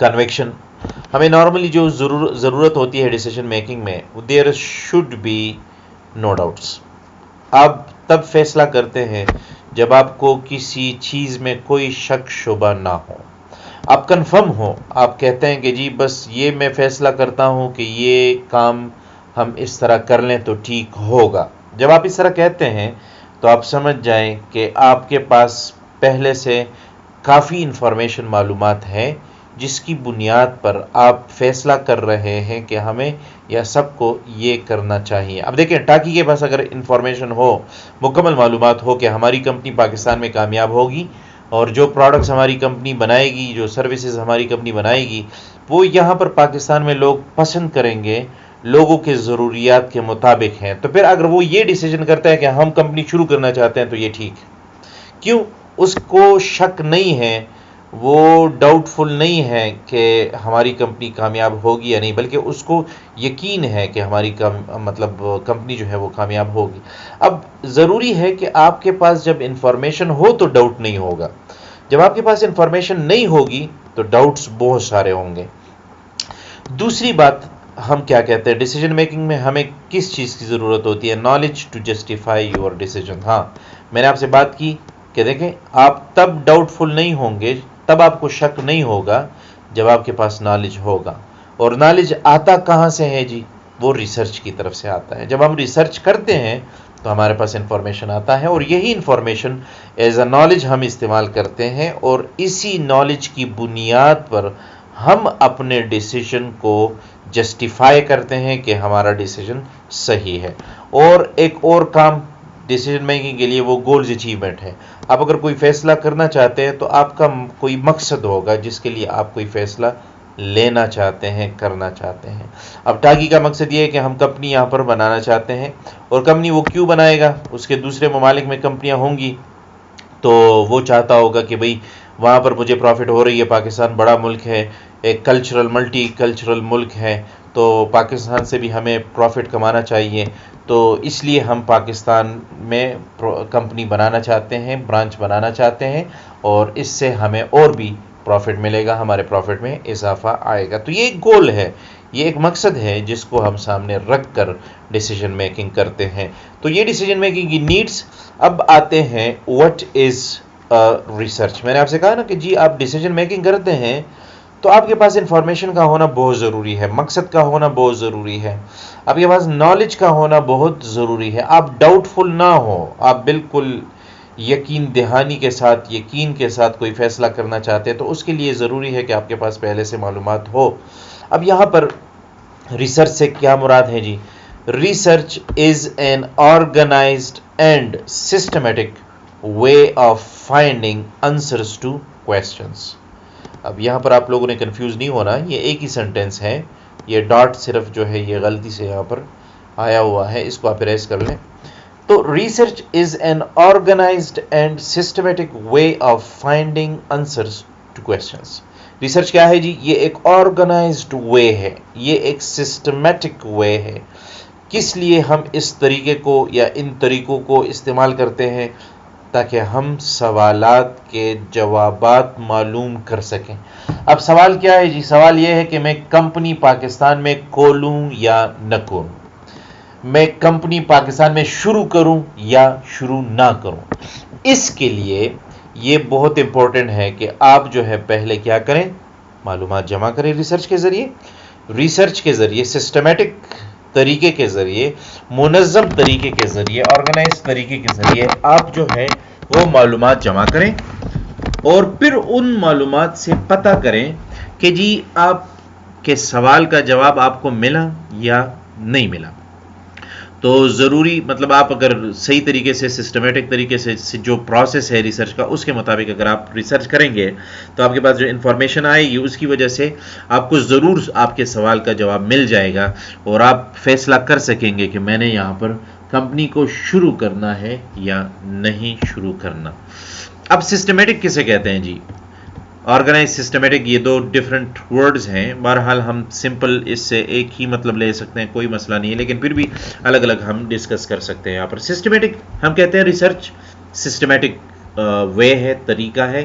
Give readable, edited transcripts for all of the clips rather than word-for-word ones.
Conviction. ہمیں normally جو ضرورت ہوتی ہے ڈیسیجن میکنگ میں، there should be no doubts. آپ تب فیصلہ کرتے ہیں جب آپ کو کسی چیز میں کوئی شک شبہ نہ ہو، آپ کنفرم ہو. آپ کہتے ہیں کہ جی بس یہ میں فیصلہ کرتا ہوں کہ یہ کام ہم اس طرح کر لیں تو ٹھیک ہوگا. جب آپ اس طرح کہتے ہیں تو آپ سمجھ جائیں کہ آپ کے پاس پہلے سے کافی انفارمیشن معلومات ہے جس کی بنیاد پر آپ فیصلہ کر رہے ہیں کہ ہمیں یا سب کو یہ کرنا چاہیے. اب دیکھیں، ٹاکی کے پاس اگر انفارمیشن ہو، مکمل معلومات ہو کہ ہماری کمپنی پاکستان میں کامیاب ہوگی اور جو پروڈکٹس ہماری کمپنی بنائے گی، جو سروسز ہماری کمپنی بنائے گی، وہ یہاں پر پاکستان میں لوگ پسند کریں گے، لوگوں کے ضروریات کے مطابق ہیں، تو پھر اگر وہ یہ ڈیسیجن کرتا ہے کہ ہم کمپنی شروع کرنا چاہتے ہیں تو یہ ٹھیک ہے. کیوں؟ اس کو شک نہیں ہے، وہ ڈاؤٹ فل نہیں ہے کہ ہماری کمپنی کامیاب ہوگی یا نہیں، بلکہ اس کو یقین ہے کہ ہماری کمپنی جو ہے وہ کامیاب ہوگی. اب ضروری ہے کہ آپ کے پاس جب انفارمیشن ہو تو ڈاؤٹ نہیں ہوگا، جب آپ کے پاس انفارمیشن نہیں ہوگی تو ڈاؤٹس بہت سارے ہوں گے. دوسری بات ہم کیا کہتے ہیں ڈیسیجن میکنگ میں ہمیں کس چیز کی ضرورت ہوتی ہے؟ Knowledge to justify your decision. ہاں، میں نے آپ سے بات کی کہ دیکھیں، آپ تب ڈاؤٹ فل نہیں ہوں گے، تب آپ کو شک نہیں ہوگا جب آپ کے پاس نالج ہوگا. اور نالج آتا کہاں سے ہے جی؟ وہ ریسرچ کی طرف سے آتا ہے. جب ہم ریسرچ کرتے ہیں تو ہمارے پاس انفارمیشن آتا ہے، اور یہی انفارمیشن ایز اے نالج ہم استعمال کرتے ہیں، اور اسی نالج کی بنیاد پر ہم اپنے ڈیسیجن کو جسٹیفائی کرتے ہیں کہ ہمارا ڈیسیجن صحیح ہے. اور ایک اور کام ڈیسیجن میکنگ کے لیے وہ گولز اچیومنٹ ہے. آپ اگر کوئی فیصلہ کرنا چاہتے ہیں تو آپ کا کوئی مقصد ہوگا جس کے لیے آپ کوئی فیصلہ لینا چاہتے ہیں، کرنا چاہتے ہیں. اب ٹاکی کا مقصد یہ ہے کہ ہم کمپنی یہاں پر بنانا چاہتے ہیں، اور کمپنی وہ کیوں بنائے گا؟ اس کے دوسرے ممالک میں کمپنیاں ہوں گی تو وہ چاہتا ہوگا کہ بھئی وہاں پر مجھے پروفٹ ہو رہی ہے، پاکستان بڑا ملک ہے، ایک ملٹی کلچرل ملک ہے، تو پاکستان سے بھی ہمیں پروفٹ کمانا چاہیے، تو اس لیے ہم پاکستان میں کمپنی بنانا چاہتے ہیں، برانچ بنانا چاہتے ہیں، اور اس سے ہمیں اور بھی پروفٹ ملے گا، ہمارے پروفٹ میں اضافہ آئے گا. تو یہ ایک گول ہے، یہ ایک مقصد ہے جس کو ہم سامنے رکھ کر ڈیسیجن میکنگ کرتے ہیں. تو یہ ڈیسیجن میکنگ کی نیڈس. اب آتے ہیں واٹ از ریسرچ. میں نے آپ سے کہا نا کہ جی آپ ڈیسیجن میکنگ کرتے ہیں تو آپ کے پاس انفارمیشن کا ہونا بہت ضروری ہے، مقصد کا ہونا بہت ضروری ہے، آپ کے پاس نالج کا ہونا بہت ضروری ہے. آپ ڈاؤٹ فل نہ ہو، آپ بالکل یقین دہانی کے ساتھ، یقین کے ساتھ کوئی فیصلہ کرنا چاہتے ہیں تو اس کے لیے ضروری ہے کہ آپ کے پاس پہلے سے معلومات ہو. اب یہاں پر ریسرچ سے کیا مراد ہے جی؟ Research is an organized and systematic way of finding answers to questions. اب یہاں پر آپ لوگوں نے کنفیوز نہیں ہونا، یہ ایک ہی سینٹینس ہے، یہ ڈاٹ صرف جو ہے یہ غلطی سے یہاں پر آیا ہوا ہے، اس کو آپ اریز کر لیں. تو research is an organized and systematic way of finding answers to questions. Research کیا ہے جی؟ یہ ایک آرگنائزڈ وے ہے، یہ ایک سسٹمیٹک وے ہے. کس لیے ہم اس طریقے کو یا ان طریقوں کو استعمال کرتے ہیں؟ تاکہ ہم سوالات کے جوابات معلوم کر سکیں. اب سوال کیا ہے جی؟ سوال یہ ہے کہ میں کمپنی پاکستان میں کھولوں یا نہ کھولوں، میں کمپنی پاکستان میں شروع کروں یا شروع نہ کروں. اس کے لیے یہ بہت امپورٹنٹ ہے کہ آپ جو ہے پہلے کیا کریں؟ معلومات جمع کریں ریسرچ کے ذریعے. ریسرچ کے ذریعے، سسٹمیٹک طریقے کے ذریعے، منظم طریقے کے ذریعے، آرگنائز طریقے کے ذریعے آپ جو ہے وہ معلومات جمع کریں، اور پھر ان معلومات سے پتہ کریں کہ جی آپ کے سوال کا جواب آپ کو ملا یا نہیں ملا. تو ضروری آپ اگر صحیح طریقے سے، سسٹمیٹک طریقے سے جو پروسیس ہے ریسرچ کا، اس کے مطابق اگر آپ ریسرچ کریں گے تو آپ کے پاس جو انفارمیشن آئے گی اس کی وجہ سے آپ کو ضرور آپ کے سوال کا جواب مل جائے گا، اور آپ فیصلہ کر سکیں گے کہ میں نے یہاں پر کمپنی کو شروع کرنا ہے یا نہیں شروع کرنا. اب سسٹمیٹک کسے کہتے ہیں جی؟ آرگنائز، سسٹمیٹک، یہ دو ڈفرینٹ ورڈز ہیں. بہرحال ہم سمپل اس سے ایک ہی مطلب لے سکتے ہیں، کوئی مسئلہ نہیں ہے، لیکن پھر بھی الگ الگ ہم ڈسکس کر سکتے ہیں. یہاں پر سسٹمیٹک ہم کہتے ہیں ریسرچ سسٹمیٹک وے ہے، طریقہ ہے.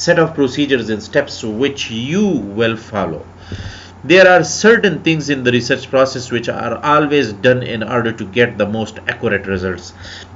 set of procedures and steps which you will follow. There are certain things in the research process which are always done in order to get the most accurate results.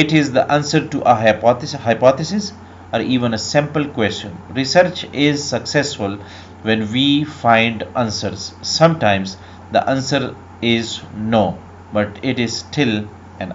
it is the answer to a hypothesis or even a simple question. Research is successful when we find answers. Sometimes the answer is no, but it is still an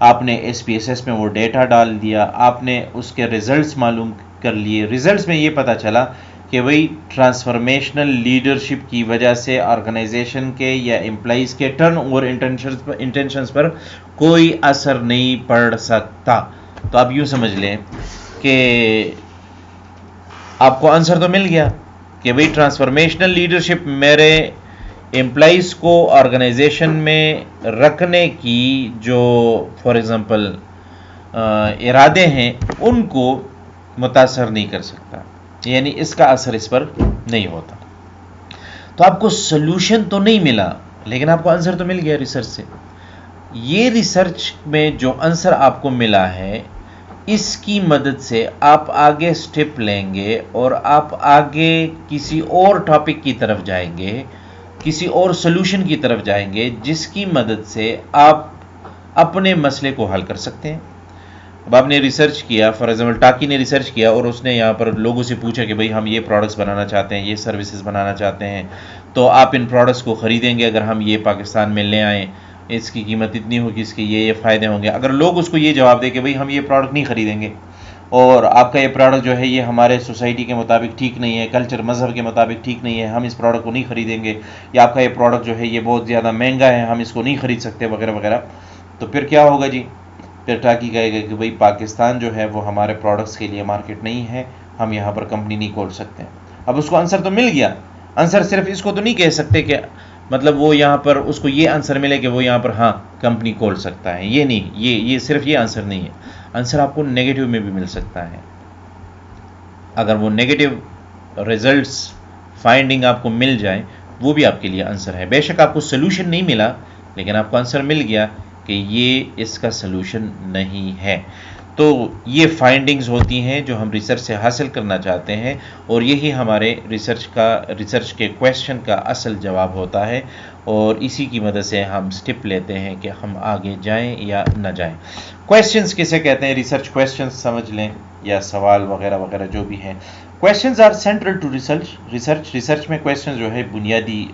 آپ نے SPSS میں وہ data ڈال دیا، آپ نے اس کے results معلوم کر لیے، ریزلٹس میں یہ پتہ چلا کہ وہی ٹرانسفارمیشنل لیڈرشپ کی وجہ سے آرگنائزیشن کے یا امپلائیز کے ٹرن اوور انٹینشنز پر کوئی اثر نہیں پڑ سکتا. تو آپ یوں سمجھ لیں کہ آپ کو آنسر تو مل گیا کہ بھئی ٹرانسفارمیشنل لیڈرشپ میرے امپلائیز کو آرگنائزیشن میں رکھنے کی جو فار ایگزامپل ارادے ہیں ان کو متاثر نہیں کر سکتا، یعنی اس کا اثر اس پر نہیں ہوتا. تو آپ کو سلوشن تو نہیں ملا لیکن آپ کو آنسر تو مل گیا ریسرچ سے. یہ ریسرچ میں جو آنسر آپ کو ملا ہے اس کی مدد سے آپ آگے سٹیپ لیں گے اور آپ آگے کسی اور ٹاپک کی طرف جائیں گے، کسی اور سلوشن کی طرف جائیں گے جس کی مدد سے آپ اپنے مسئلے کو حل کر سکتے ہیں. اب آپ نے ریسرچ کیا، فار ایگزامپل ٹاکی نے ریسرچ کیا اور اس نے یہاں پر لوگوں سے پوچھا کہ بھئی ہم یہ پروڈکٹس بنانا چاہتے ہیں، یہ سروسز بنانا چاہتے ہیں، تو آپ ان پروڈکٹس کو خریدیں گے اگر ہم یہ پاکستان میں لے آئیں، اس کی قیمت اتنی ہوگی، اس کے یہ فائدے ہوں گے. اگر لوگ اس کو یہ جواب دیں کہ بھئی ہم یہ پروڈکٹ نہیں خریدیں گے اور آپ کا یہ پروڈکٹ جو ہے یہ ہمارے سوسائٹی کے مطابق ٹھیک نہیں ہے، کلچر مذہب کے مطابق ٹھیک نہیں ہے، ہم اس پروڈکٹ کو نہیں خریدیں گے، یا آپ کا یہ پروڈکٹ جو ہے یہ بہت زیادہ مہنگا ہے، ہم اس کو نہیں خرید سکتے وغیرہ وغیرہ، تو پھر کیا ہوگا جی؟ پھر ٹاکی کہے گا کہ بھئی پاکستان جو ہے وہ ہمارے پروڈکٹس کے لیے مارکیٹ نہیں ہے، ہم یہاں پر کمپنی نہیں کھول سکتے. اب اس کو آنسر تو مل گیا. آنسر صرف اس کو تو نہیں کہہ سکتے کہ مطلب وہ یہاں پر اس کو یہ آنسر ملے کہ وہ یہاں پر ہاں کمپنی کھول سکتا ہے، یہ نہیں، یہ صرف یہ آنسر نہیں ہے. آنسر آپ کو نیگیٹو میں بھی مل سکتا ہے. اگر وہ نیگیٹو ریزلٹس فائنڈنگ آپ کو مل جائیں وہ بھی آپ کے لیے آنسر ہے. بے شک آپ کو سلوشن نہیں ملا لیکن آپ کو آنسر مل گیا کہ یہ اس کا سلوشن نہیں ہے. تو یہ فائنڈنگز ہوتی ہیں جو ہم ریسرچ سے حاصل کرنا چاہتے ہیں اور یہی ہمارے ریسرچ کے کویسچن کا اصل جواب ہوتا ہے اور اسی کی مدد سے ہم سٹیپ لیتے ہیں کہ ہم آگے جائیں یا نہ جائیں. کویسچنز کسے کہتے ہیں؟ ریسرچ کویسچنز سمجھ لیں یا سوال وغیرہ وغیرہ جو بھی ہیں. Questions are central to research میں کویسچن جو ہے بنیادی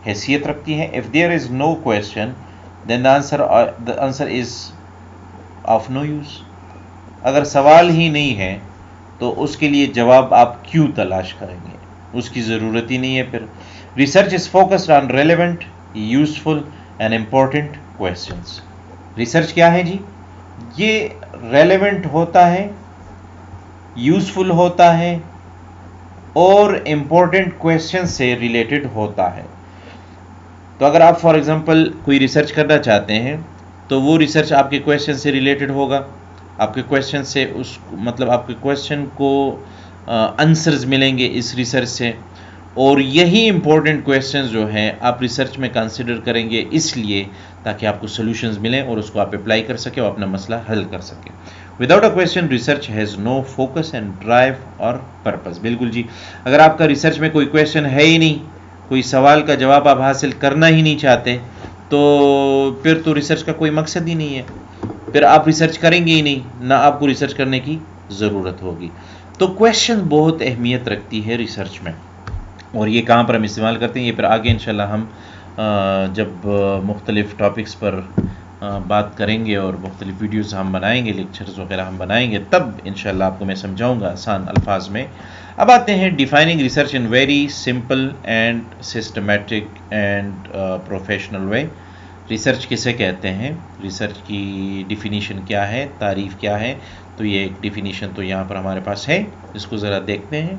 حیثیت رکھتی ہیں. If there is no question then the answer is of no use. اگر سوال ہی نہیں ہے تو اس کے لیے جواب آپ کیوں تلاش کریں گے؟ اس کی ضرورت ہی نہیں ہے. پھر research is focused on relevant, useful and important questions. Research کیا ہے جی؟ یہ ریلیونٹ ہوتا ہے، یوزفل ہوتا ہے اور امپورٹنٹ کویسچن سے ریلیٹڈ ہوتا ہے. تو اگر آپ فار ایگزامپل کوئی ریسرچ کرنا چاہتے ہیں تو وہ ریسرچ آپ کے کویسچن سے ریلیٹڈ ہوگا، آپ کے کویسچن سے مطلب آپ کے کویسچن کو آنسرز ملیں گے اس ریسرچ سے، اور یہی امپورٹنٹ کویسچنز جو ہیں آپ ریسرچ میں کنسیڈر کریں گے اس لیے تاکہ آپ کو سلوشنز ملیں اور اس کو آپ اپلائی کر سکیں اور اپنا مسئلہ حل کر سکیں. Without a question research has no focus and drive اور پرپز. بالکل جی، اگر آپ کا ریسرچ میں کوئی کویسچن ہے ہی نہیں، کوئی سوال کا جواب آپ حاصل کرنا ہی نہیں چاہتے، تو پھر تو ریسرچ کا کوئی مقصد ہی نہیں ہے. پھر آپ ریسرچ کریں گے ہی نہیں، نہ آپ کو ریسرچ کرنے کی ضرورت ہوگی. تو کویسچن بہت اہمیت رکھتی ہے ریسرچ میں، اور یہ کہاں پر ہم استعمال کرتے ہیں یہ پھر آگے انشاءاللہ ہم جب مختلف ٹاپکس پر بات کریں گے اور مختلف ویڈیوز ہم بنائیں گے، لیکچرز وغیرہ ہم بنائیں گے، تب انشاءاللہ آپ کو میں سمجھاؤں گا آسان الفاظ میں. اب آتے ہیں defining research in very simple and systematic and professional way. Research کسے کہتے ہیں؟ ریسرچ کی ڈیفینیشن کیا ہے، تعریف کیا ہے؟ تو یہ ایک ڈیفینیشن تو یہاں پر ہمارے پاس ہے، اس کو ذرا دیکھتے ہیں،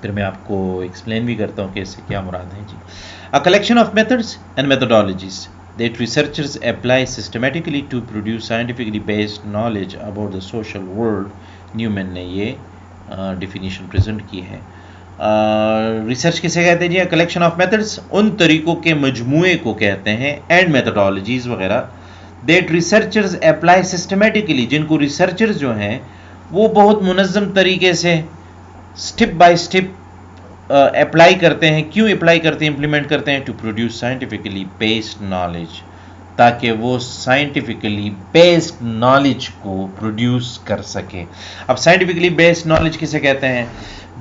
پھر میں آپ کو ایکسپلین بھی کرتا ہوں کہ اس سے کیا مراد ہے جی. A collection of methods and methodologies that researchers apply systematically to produce scientifically based knowledge about the social world. Neumann نے یہ ڈیفینیشن پریزنٹ کی ہے. ریسرچ کسے کہتے ہیں جی؟ کلیکشن آف میتھڈس، ان طریقوں کے مجموعے کو کہتے ہیں، اینڈ میتھڈالوجیز وغیرہ، دیٹ ریسرچرز اپلائی سسٹمیٹکلی، جن کو ریسرچرز جو ہیں وہ بہت منظم طریقے سے اسٹیپ بائی اسٹیپ اپلائی کرتے ہیں. کیوں اپلائی کرتے ہیں، امپلیمنٹ کرتے ہیں؟ To produce scientifically based knowledge, تاکہ وہ سائنٹیفکلی بیسڈ نالج کو پروڈیوس کر سکے. اب سائنٹیفکلی بیسڈ نالج کسے کہتے ہیں؟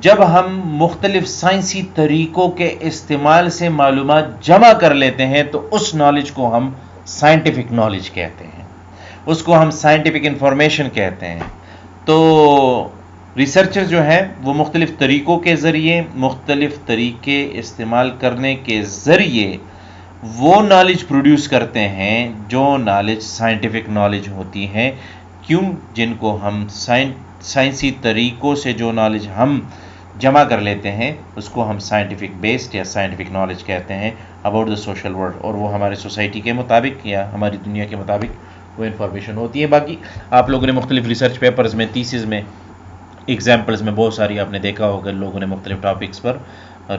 جب ہم مختلف سائنسی طریقوں کے استعمال سے معلومات جمع کر لیتے ہیں تو اس نالج کو ہم سائنٹیفک نالج کہتے ہیں، اس کو ہم سائنٹیفک انفارمیشن کہتے ہیں۔ تو ریسرچر جو ہے وہ مختلف طریقوں کے ذریعے، مختلف طریقے استعمال کرنے کے ذریعے وہ نالج پروڈیوس کرتے ہیں جو نالج سائنٹیفک نالج ہوتی ہیں، جن کو ہم سائنسی طریقوں سے جو نالج ہم جمع کر لیتے ہیں اس کو ہم سائنٹیفک بیسڈ یا سائنٹیفک نالج کہتے ہیں اباؤٹ دا سوشل ورلڈ، اور وہ ہمارے سوسائٹی کے مطابق یا ہماری دنیا کے مطابق وہ انفارمیشن ہوتی ہے۔ باقی آپ لوگوں نے مختلف ریسرچ پیپرز میں، تھیسز میں، ایگزامپلز میں بہت ساری آپ نے دیکھا ہوگا، لوگوں نے مختلف ٹاپکس پر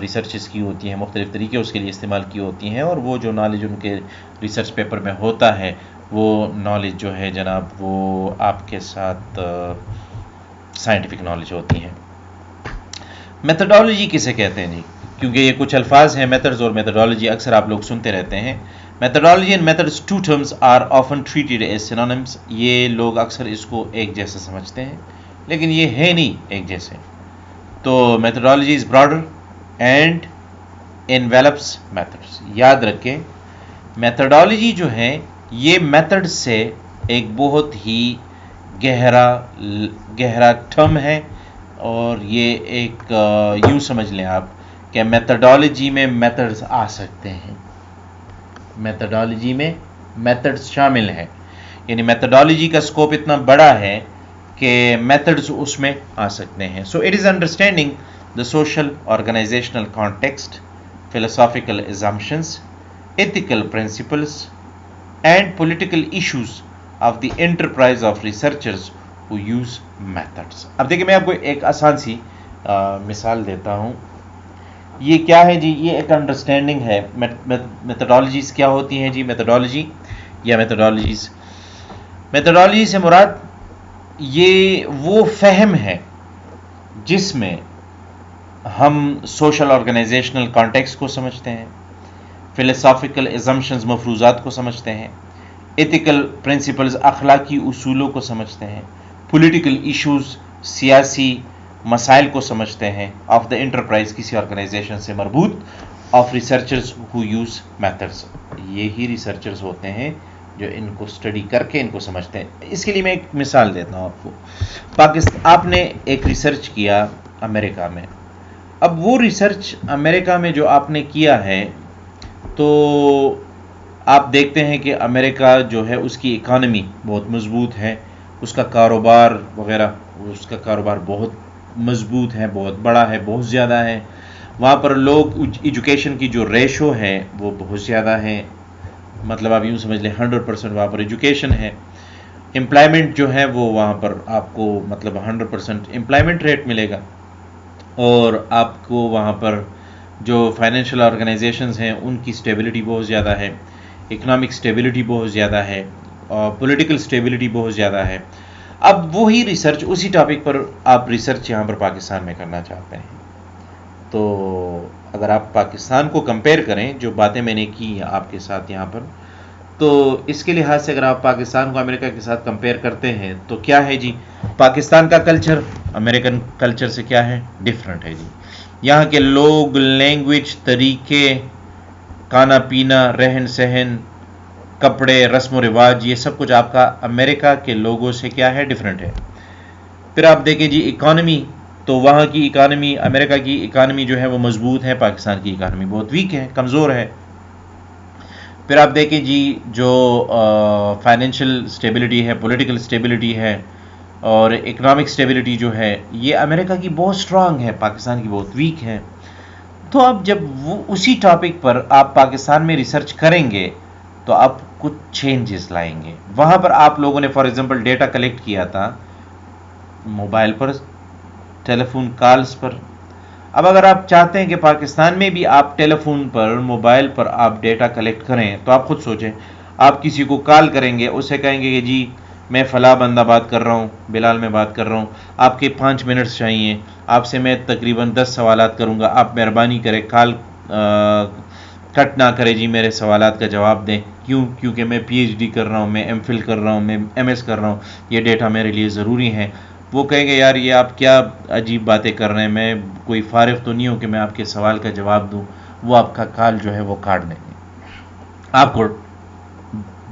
ریسرچز کی ہوتی ہیں، مختلف طریقے اس کے لیے استعمال کی ہوتی ہیں، اور وہ جو نالج ان کے ریسرچ پیپر میں ہوتا ہے وہ نالج جو ہے جناب وہ آپ کے ساتھ سائنٹیفک نالج ہوتی ہیں۔ میتھڈالوجی کسے کہتے ہیں جی؟ کیونکہ یہ کچھ الفاظ ہیں، میتھڈز اور میتھڈالوجی اکثر آپ لوگ سنتے رہتے ہیں۔ Methodology and methods, two terms are often treated as synonyms, یہ لوگ اکثر اس کو ایک جیسا سمجھتے ہیں لیکن یہ ہے نہیں ایک جیسے۔ تو methodology is broader and envelops methods. یاد رکھیں میتھڈالوجی جو ہے یہ میتھڈ سے ایک بہت ہی گہرا ٹرم ہے، اور یہ ایک یوں سمجھ لیں آپ کہ میتھڈالوجی میں میتھڈز آ سکتے ہیں، میتھڈالوجی میں میتھڈز شامل ہیں، یعنی میتھڈالوجی کا اسکوپ اتنا بڑا ہے کہ میتھڈز اس میں آ سکتے ہیں۔ So it is understanding the social organizational context, philosophical assumptions, ethical principles, and political issues of the enterprise of researchers who use methods۔ اب دیکھیں میں آپ کو ایک آسان سی مثال دیتا ہوں۔ یہ کیا ہے جی؟ یہ ایک انڈرسٹینڈنگ ہے۔ میتھڈالوجیز کیا ہوتی ہیں جی؟ میتھڈالوجی یا میتھڈالوجی سے مراد یہ وہ فہم ہے جس میں ہم سوشل آرگنائزیشنل کانٹیکس کو سمجھتے ہیں، فلسافیکل ایزمپشنز مفروضات کو سمجھتے ہیں، ایتھیکل پرنسپلز اخلاقی اصولوں کو سمجھتے ہیں، پولیٹیکل ایشوز سیاسی مسائل کو سمجھتے ہیں، آف دا انٹرپرائز کسی آرگنائزیشن سے مربوط، of researchers who use methods, یہی ریسرچرز ہوتے ہیں جو ان کو اسٹڈی کر کے ان کو سمجھتے ہیں۔ اس کے لیے میں ایک مثال دیتا ہوں آپ کو۔ آپ نے ایک ریسرچ کیا امریکہ میں، اب وہ ریسرچ امریکہ میں جو آپ نے کیا ہے تو آپ دیکھتے ہیں کہ امریکہ جو ہے اس کی اکانومی بہت مضبوط ہے، اس کا کاروبار وغیرہ، اس کا کاروبار بہت مضبوط ہے، بہت بڑا ہے، بہت زیادہ ہے، وہاں پر لوگ ایجوکیشن کی جو ریشو ہے وہ بہت زیادہ ہے، مطلب آپ یوں سمجھ لیں 100% وہاں پر ایجوکیشن ہے، امپلائمنٹ جو ہے وہ وہاں پر آپ کو مطلب 100% امپلائمنٹ ریٹ ملے گا، اور آپ کو وہاں پر جو فائنینشیل آرگنائزیشنز ہیں ان کی سٹیبلٹی بہت زیادہ ہے، اکنامک سٹیبلٹی بہت زیادہ ہے، اور پولیٹیکل سٹیبلٹی بہت زیادہ ہے۔ اب وہی ریسرچ اسی ٹاپک پر آپ ریسرچ یہاں پر پاکستان میں کرنا چاہتے ہیں، تو اگر آپ پاکستان کو کمپیئر کریں، جو باتیں میں نے کی آپ کے ساتھ یہاں پر، تو اس کے لحاظ سے اگر آپ پاکستان کو امریکہ کے ساتھ کمپیئر کرتے ہیں تو کیا ہے جی؟ پاکستان کا کلچر امریکن کلچر سے کیا ہے؟ ڈیفرنٹ ہے جی۔ یہاں کے لوگ، لینگویج، طریقے، کھانا پینا، رہن سہن، کپڑے، رسم و رواج، یہ سب کچھ آپ کا امریکہ کے لوگوں سے کیا ہے؟ ڈیفرنٹ ہے۔ پھر آپ دیکھیں جی اکانومی، تو وہاں کی اکانومی، امریکہ کی اکانومی جو ہے وہ مضبوط ہے، پاکستان کی اکانومی بہت ویک ہے، کمزور ہے۔ پھر آپ دیکھیں جی جو فائنینشیل سٹیبلٹی ہے، پولیٹیکل سٹیبلٹی ہے، اور اکنامک سٹیبلٹی جو ہے یہ امریکہ کی بہت سٹرانگ ہے، پاکستان کی بہت ویک ہے۔ تو اب جب وہ اسی ٹاپک پر آپ پاکستان میں ریسرچ کریں گے تو آپ کچھ چینجز لائیں گے۔ وہاں پر آپ لوگوں نے فار ایگزامپل ڈیٹا کلیکٹ کیا تھا موبائل پر، ٹیلی فون کالز پر۔ اب اگر آپ چاہتے ہیں کہ پاکستان میں بھی آپ ٹیلی فون پر، موبائل پر آپ ڈیٹا کلیکٹ کریں، تو آپ خود سوچیں، آپ کسی کو کال کریں گے، اسے کہیں گے کہ جی میں فلاں بندہ بات کر رہا ہوں، بلال میں بات کر رہا ہوں، آپ کے 5 منٹس چاہیے، آپ سے میں تقریباً 10 سوالات کروں گا، آپ مہربانی کریں کال کٹ نہ کرے جی، میرے سوالات کا جواب دیں۔ کیونکہ میں پی ایچ ڈی کر رہا ہوں، میں ایم فل کر رہا ہوں، میں ایم ایس کر رہا ہوں، یہ ڈیٹا میرے لیے ضروری ہے۔ وہ کہیں گے یار یہ آپ کیا عجیب باتیں کر رہے ہیں، میں کوئی فارغ تو نہیں ہوں کہ میں آپ کے سوال کا جواب دوں۔ وہ آپ کا کال جو ہے وہ کاٹ دیں گے، آپ کو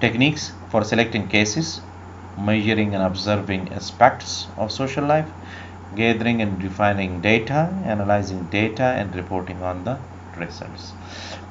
techniques for selecting cases, measuring and observing aspects of social life, gathering and refining data, analyzing data and reporting on the results.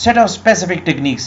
Set of specific techniques,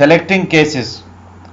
Selecting cases,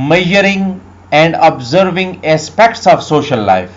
Measuring and observing aspects of social life,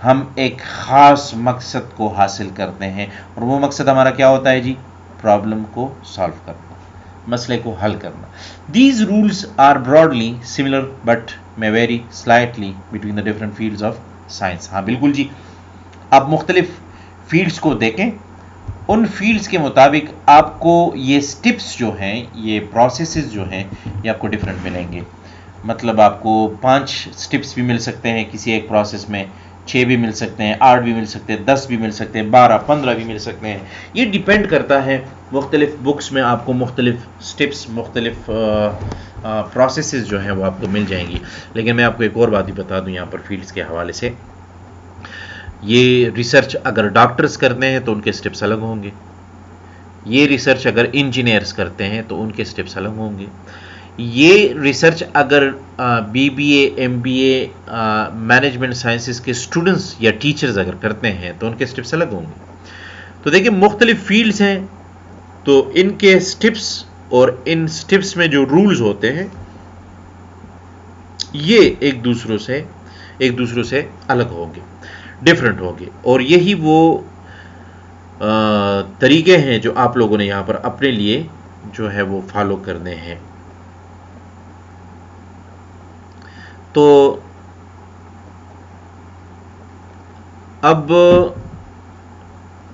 ہم ایک خاص مقصد کو حاصل کرتے ہیں، اور وہ مقصد ہمارا کیا ہوتا ہے جی؟ پرابلم کو سالو کرنا، مسئلے کو حل کرنا. These rules are broadly similar but may vary slightly between the different fields of science. ہاں بالکل جی، آپ مختلف فیلڈز کو دیکھیں، ان فیلڈز کے مطابق آپ کو یہ سٹیپس جو ہیں، یہ پروسیسز جو ہیں، یہ آپ کو ڈفرینٹ ملیں گے. مطلب آپ کو 5 سٹیپس بھی مل سکتے ہیں کسی ایک پروسیس میں، 6 بھی مل سکتے ہیں، 8 بھی مل سکتے ہیں، 10 بھی مل سکتے ہیں، 12 15 بھی مل سکتے ہیں. یہ ڈیپینڈ کرتا ہے، مختلف بکس میں آپ کو مختلف سٹیپس، مختلف پروسیسز جو ہیں وہ آپ کو مل جائیں گی. لیکن میں آپ کو ایک اور بات بھی بتا دوں یہاں پر فیلڈز کے حوالے سے، یہ ریسرچ اگر ڈاکٹرز کرتے ہیں تو ان کے سٹیپس الگ ہوں گے، یہ ریسرچ اگر انجینئرز کرتے ہیں تو ان کے سٹیپس الگ ہوں گے، یہ ریسرچ اگر B B A, M B A, management sciences کے اسٹوڈنٹس یا ٹیچرز اگر کرتے ہیں تو ان کے سٹیپس الگ ہوں گے. تو دیکھیں مختلف فیلڈز ہیں تو ان کے سٹیپس اور ان سٹیپس میں جو رولز ہوتے ہیں یہ ایک دوسروں سے الگ ہوں گے، ڈفرینٹ ہوں گے. اور یہی وہ طریقے ہیں جو آپ لوگوں نے یہاں پر اپنے لیے جو ہے وہ فالو کرنے ہیں. تو اب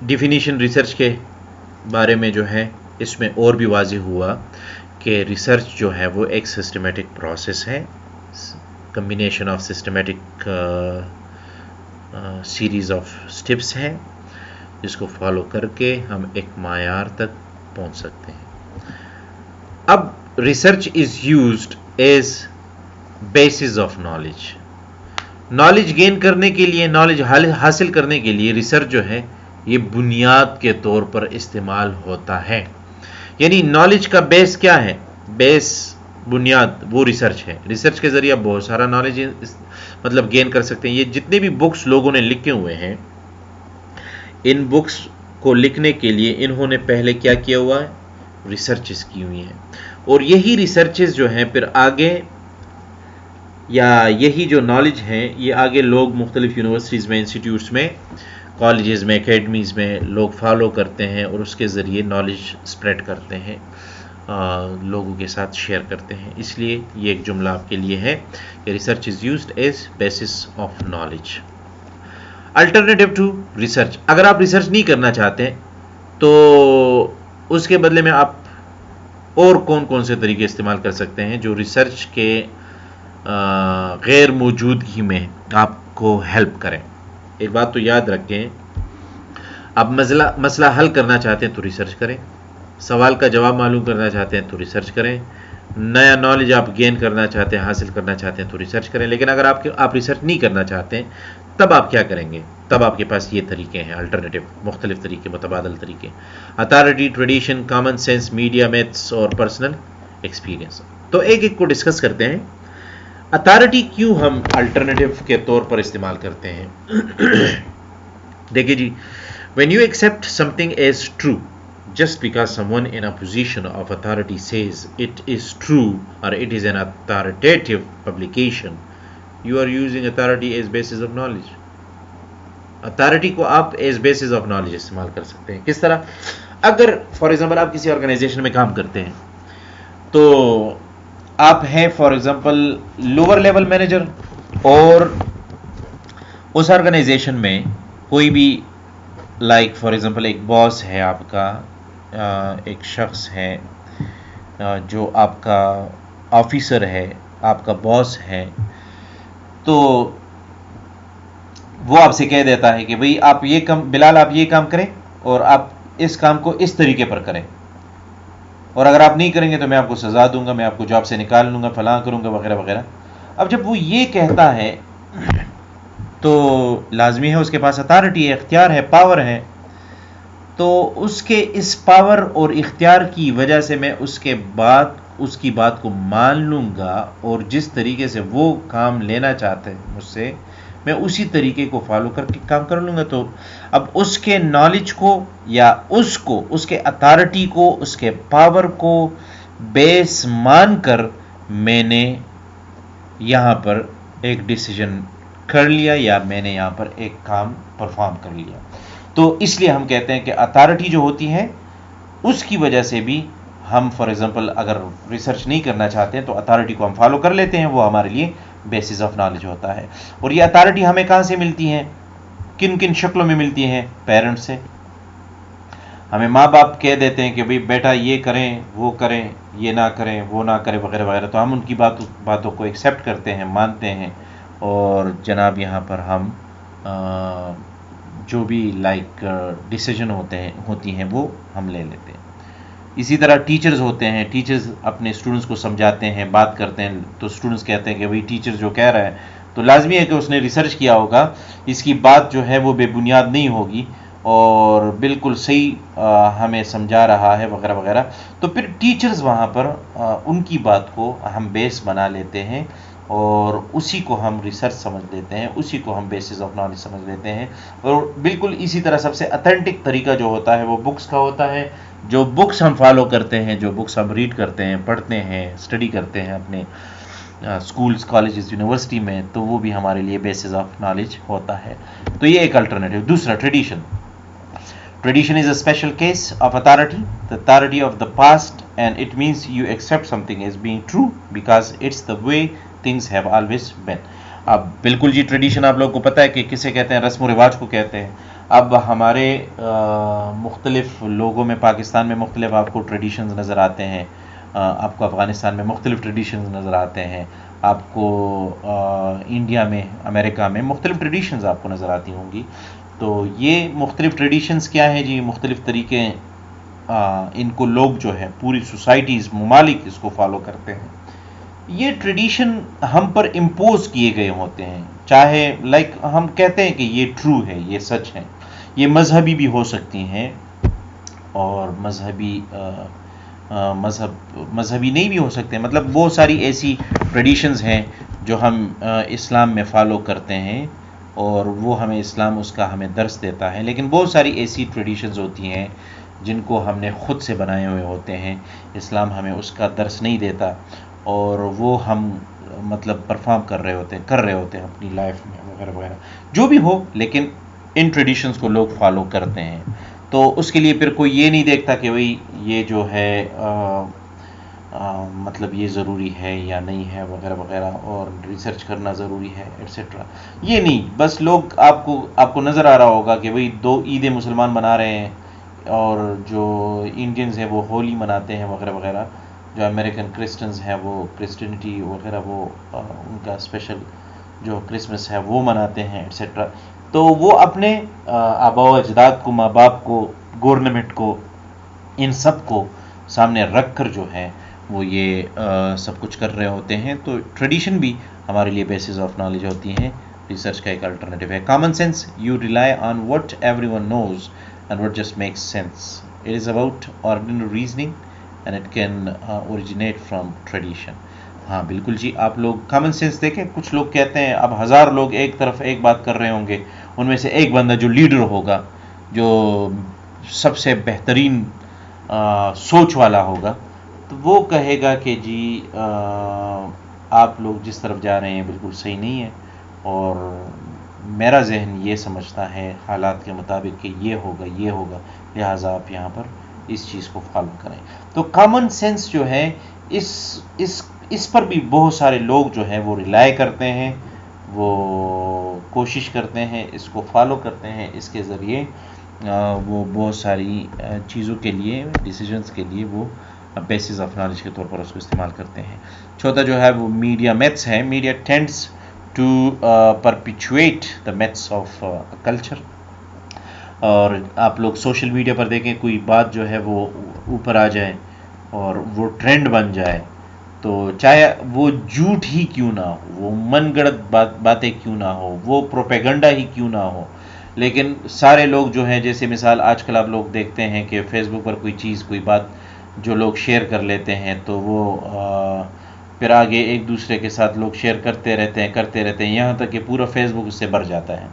ڈیفینیشن ریسرچ کے بارے میں جو ہے اس میں اور بھی واضح ہوا کہ ریسرچ جو ہے وہ ایک سسٹمیٹک پروسیس ہے، combination of systematic series of steps ہیں جس کو فالو کر کے ہم ایک معیار تک پہنچ سکتے ہیں. اب research is used as basis of knowledge gain کرنے کے لیے، نالج حاصل کرنے کے لیے ریسرچ جو ہے یہ بنیاد کے طور پر استعمال ہوتا ہے. یعنی نالج کا بیس کیا ہے؟ بیس، بنیاد وہ ریسرچ ہے. ریسرچ کے ذریعے آپ بہت سارا نالج مطلب گین کر سکتے ہیں. یہ جتنے بھی بکس لوگوں نے لکھے ہوئے ہیں، ان بکس کو لکھنے کے لیے انہوں نے پہلے کیا کیا ہوا ہے؟ ریسرچز کی ہوئی ہیں. اور یہی ریسرچز جو ہیں پھر آگے، یا یہی جو نالج ہیں یہ آگے لوگ مختلف یونیورسٹیز میں، انسٹیٹیوٹس میں، کالجز میں، اکیڈمیز میں لوگ فالو کرتے ہیں اور اس کے ذریعے نالج اسپریڈ کرتے ہیں، لوگوں کے ساتھ شیئر کرتے ہیں. اس لیے یہ ایک جملہ آپ کے لیے ہے کہ research is used as basis of knowledge. Alternative to research, اگر آپ ریسرچ نہیں کرنا چاہتے تو اس کے بدلے میں آپ اور کون کون سے طریقے استعمال کر سکتے ہیں جو ریسرچ کے غیر موجودگی میں آپ کو ہیلپ کریں. ایک بات تو یاد رکھیں، آپ مسئلہ حل کرنا چاہتے ہیں تو ریسرچ کریں، سوال کا جواب معلوم کرنا چاہتے ہیں تو ریسرچ کریں، نیا نالج آپ گین کرنا چاہتے ہیں، حاصل کرنا چاہتے ہیں تو ریسرچ کریں. لیکن اگر آپ ریسرچ نہیں کرنا چاہتے ہیں تب آپ کیا کریں گے؟ تب آپ کے پاس یہ طریقے ہیں، الٹرنیٹیو، مختلف طریقے، متبادل طریقے: authority, tradition, common sense, media, maths اور پرسنل ایکسپیرینس. تو ایک ایک کو ڈسکس کرتے ہیں. اتھارٹی کیوں ہم الٹرنیٹیو کے طور پر استعمال کرتے ہیں؟ دیکھیے جی، when you accept something as true just because someone in a position of authority says it is true or it is an authoritative publication, you are using authority as basis of knowledge. Authority کو آپ as basis of knowledge استعمال کر سکتے ہیں. کس طرح؟ اگر for example آپ کسی آرگنائزیشن میں کام کرتے ہیں تو آپ ہیں for example lower level manager, اور اس آرگنائزیشن میں کوئی بھی لائک فار ایگزامپل ایک باس ہے آپ کا، ایک شخص ہے جو آپ کا آفیسر ہے، آپ کا باس ہے، تو وہ آپ سے کہہ دیتا ہے کہ بھئی آپ یہ کام، بلال آپ یہ کام کریں اور آپ اس کام کو اس طریقے پر کریں، اور اگر آپ نہیں کریں گے تو میں آپ کو سزا دوں گا، میں آپ کو جاب سے نکال لوں گا، فلاں کروں گا، وغیرہ وغیرہ. اب جب وہ یہ کہتا ہے تو لازمی ہے اس کے پاس اتھارٹی ہے، اختیار ہے، پاور ہے. تو اس کے اس پاور اور اختیار کی وجہ سے میں اس کی بات کو مان لوں گا، اور جس طریقے سے وہ کام لینا چاہتے ہیں مجھ سے، میں اسی طریقے کو فالو کر کے کام کر لوں گا. تو اب اس کے نالج کو، یا اس کے اتھارٹی کو، اس کے پاور کو بیس مان کر میں نے یہاں پر ایک ڈیسیجن کر لیا یا میں نے یہاں پر ایک کام پرفارم کر لیا. تو اس لیے ہم کہتے ہیں کہ اتھارٹی جو ہوتی ہے اس کی وجہ سے بھی ہم فار ایگزامپل اگر ریسرچ نہیں کرنا چاہتے ہیں تو اتھارٹی کو ہم فالو کر لیتے ہیں، وہ ہمارے لیے بیسس آف نالج ہوتا ہے. اور یہ اتھارٹی ہمیں کہاں سے ملتی ہیں، کن کن شکلوں میں ملتی ہیں؟ پیرنٹس سے. ہمیں ماں باپ کہہ دیتے ہیں کہ بھئی بیٹا یہ کریں وہ کریں، یہ نہ کریں وہ نہ کریں وغیرہ وغیرہ، تو ہم ان کی باتوں کو ایکسیپٹ کرتے ہیں، مانتے ہیں، اور جناب یہاں پر ہم جو بھی لائک ڈیسیجن ہوتی ہیں وہ ہم لے لیتے ہیں. اسی طرح ٹیچرز ہوتے ہیں، ٹیچرز اپنے اسٹوڈنٹس کو سمجھاتے ہیں، بات کرتے ہیں، تو اسٹوڈنٹس کہتے ہیں کہ بھئی ٹیچر جو کہہ رہا ہے تو لازمی ہے کہ اس نے ریسرچ کیا ہوگا، اس کی بات جو ہے وہ بے بنیاد نہیں ہوگی اور بالکل صحیح ہمیں سمجھا رہا ہے وغیرہ وغیرہ. تو پھر ٹیچرز وہاں پر ان کی بات کو ہم بیس بنا لیتے ہیں اور اسی کو ہم ریسرچ سمجھ لیتے ہیں، اسی کو ہم بیسس آف نالج سمجھ لیتے ہیں. اور بالکل اسی طرح سب سے اتھینٹک طریقہ جو ہوتا ہے وہ بکس کا ہوتا ہے. جو بکس ہم فالو کرتے ہیں، جو بکس ہم ریڈ کرتے ہیں، پڑھتے ہیں، اسٹڈی کرتے ہیں اپنے اسکولس، کالجز، یونیورسٹی میں، تو وہ بھی ہمارے لیے بیسس آف نالج ہوتا ہے. تو یہ ایک الٹرنیٹیو. دوسرا tradition. Tradition is a special case of authority, the authority of the past, and it means you accept something as being true because it's the way things have always been. اب بالکل جی tradition آپ لوگوں کو پتہ ہے کہ کسے کہتے ہیں، رسم و رواج کو کہتے ہیں. اب ہمارے مختلف لوگوں میں، پاکستان میں مختلف آپ کو ٹریڈیشنز نظر آتے ہیں، آپ کو افغانستان میں مختلف ٹریڈیشنز نظر آتے ہیں، آپ کو انڈیا میں، امریکہ میں مختلف ٹریڈیشنز آپ کو نظر آتی ہوں گی. تو یہ مختلف ٹریڈیشنز کیا ہیں جی؟ مختلف طریقے ان کو لوگ جو ہے پوری سوسائٹیز، ممالک اس کو فالو کرتے ہیں. یہ ٹریڈیشن ہم پر امپوز کیے گئے ہوتے ہیں، چاہے لائک ہم کہتے ہیں کہ یہ ٹرو ہے، یہ سچ ہے. یہ مذہبی بھی ہو سکتی ہیں اور مذہبی نہیں بھی ہو سکتے. مطلب بہت ساری ایسی ٹریڈیشنز ہیں جو ہم اسلام میں فالو کرتے ہیں اور وہ ہمیں اسلام اس کا ہمیں درس دیتا ہے. لیکن بہت ساری ایسی ٹریڈیشنز ہوتی ہیں جن کو ہم نے خود سے بنائے ہوئے ہوتے ہیں، اسلام ہمیں اس کا درس نہیں دیتا، اور وہ ہم مطلب پرفارم کر رہے ہوتے ہیں اپنی لائف میں وغیرہ وغیرہ. جو بھی ہو، لیکن ان ٹریڈیشنز کو لوگ فالو کرتے ہیں. تو اس کے لیے پھر کوئی یہ نہیں دیکھتا کہ بھئی یہ جو ہے مطلب یہ ضروری ہے یا نہیں ہے وغیرہ وغیرہ، اور ریسرچ کرنا ضروری ہے ایٹسیٹرا. یہ نہیں، بس لوگ آپ کو نظر آ رہا ہوگا کہ بھئی 2 عیدیں مسلمان منا رہے ہیں، اور جو انڈینز ہیں وہ ہولی مناتے ہیں وغیرہ وغیرہ، جو امریکن کرسچنز ہیں وہ کرسچینٹی وغیرہ وہ ان کا اسپیشل جو کرسمس ہے وہ مناتے ہیں ایٹسیٹرا. تو وہ اپنے آباء و اجداد کو، ماں باپ کو، گورنمنٹ کو، ان سب کو سامنے رکھ کر جو ہے وہ یہ سب کچھ کر رہے ہوتے ہیں. تو ٹریڈیشن بھی ہمارے لیے بیسس آف نالج ہوتی ہیں، ریسرچ کا ایک الٹرنیٹیو ہے. Common sense, you rely on what every one knows and what just makes sense. It is about ordinary reasoning and it can originate from tradition. ہاں بالکل جی. آپ لوگ کامن سینس دیکھیں، کچھ لوگ کہتے ہیں اب 1000 لوگ ایک طرف ایک بات کر رہے ہوں گے، ان میں سے ایک بندہ جو لیڈر ہوگا، جو سب سے بہترین سوچ والا ہوگا، تو وہ کہے گا کہ جی آپ لوگ جس طرف جا رہے ہیں بالکل صحیح نہیں ہے، اور میرا ذہن یہ سمجھتا ہے حالات کے مطابق کہ یہ ہوگا، لہٰذا آپ یہاں پر اس چیز کو فالو کریں. تو کامن سینس جو ہے اس پر بھی بہت سارے لوگ جو ہیں وہ ریلائی کرتے ہیں، وہ کوشش کرتے ہیں، اس کو فالو کرتے ہیں. اس کے ذریعے وہ بہت ساری چیزوں کے لیے، ڈیسیجنز کے لیے وہ بیسس آف نالج کے طور پر اس کو استعمال کرتے ہیں. چوتھا جو ہے وہ میڈیا میتھس ہے. Media tends to perpetuate the myths of culture. اور آپ لوگ سوشل میڈیا پر دیکھیں، کوئی بات جو ہے وہ اوپر آ جائے اور وہ ٹرینڈ بن جائے، تو چاہے وہ جھوٹ ہی کیوں نہ ہو، وہ من گڑت باتیں کیوں نہ ہو، وہ پروپیگنڈا ہی کیوں نہ ہو، لیکن سارے لوگ جو ہیں، جیسے مثال آج کل آپ لوگ دیکھتے ہیں کہ فیس بک پر کوئی بات جو لوگ شیئر کر لیتے ہیں، تو وہ پھر آگے ایک دوسرے کے ساتھ لوگ شیئر کرتے رہتے ہیں یہاں تک کہ پورا فیس بک اس سے بھر جاتا ہے.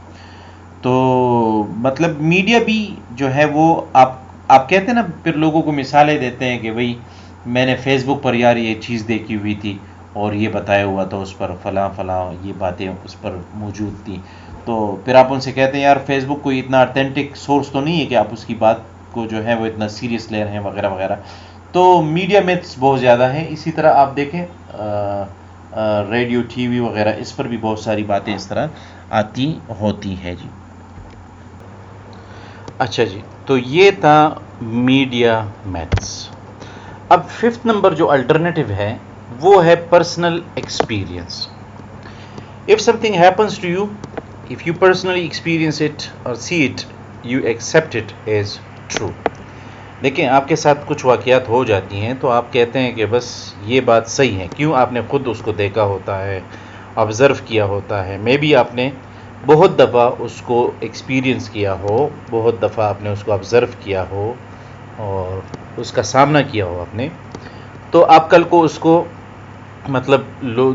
تو مطلب میڈیا بھی جو ہے وہ آپ کہتے ہیں نا، پھر لوگوں کو مثالیں دیتے ہیں کہ بھئی میں نے فیس بک پر یار یہ چیز دیکھی ہوئی تھی اور یہ بتایا ہوا تھا اس پر فلاں فلاں یہ باتیں اس پر موجود تھیں. تو پھر آپ ان سے کہتے ہیں یار فیس بک کوئی اتنا اتھینٹک سورس تو نہیں ہے کہ آپ اس کی بات کو جو ہے وہ اتنا سیریس لے رہے ہیں وغیرہ وغیرہ. تو میڈیا میتھس بہت زیادہ ہیں. اسی طرح آپ دیکھیں ریڈیو ٹی وی وغیرہ اس پر بھی بہت ساری باتیں اس طرح آتی ہوتی ہیں جی. اچھا جی، تو یہ تھا میڈیا میتھس. اب 5th نمبر جو الٹرنیٹیو ہے وہ ہے personal experience. If something happens to you, if you personally experience it or see it, you accept it as true. دیکھیں آپ کے ساتھ کچھ واقعات ہو جاتی ہیں تو آپ کہتے ہیں کہ بس یہ بات صحیح ہے. کیوں؟ آپ نے خود اس کو دیکھا ہوتا ہے، آبزرو کیا ہوتا ہے. میں بھی آپ نے بہت دفعہ اس کو ایکسپیرئنس کیا ہو، بہت دفعہ آپ نے اس کو آبزرو کیا ہو اور اس کا سامنا کیا ہو آپ نے. تو آپ کل کو اس کو مطلب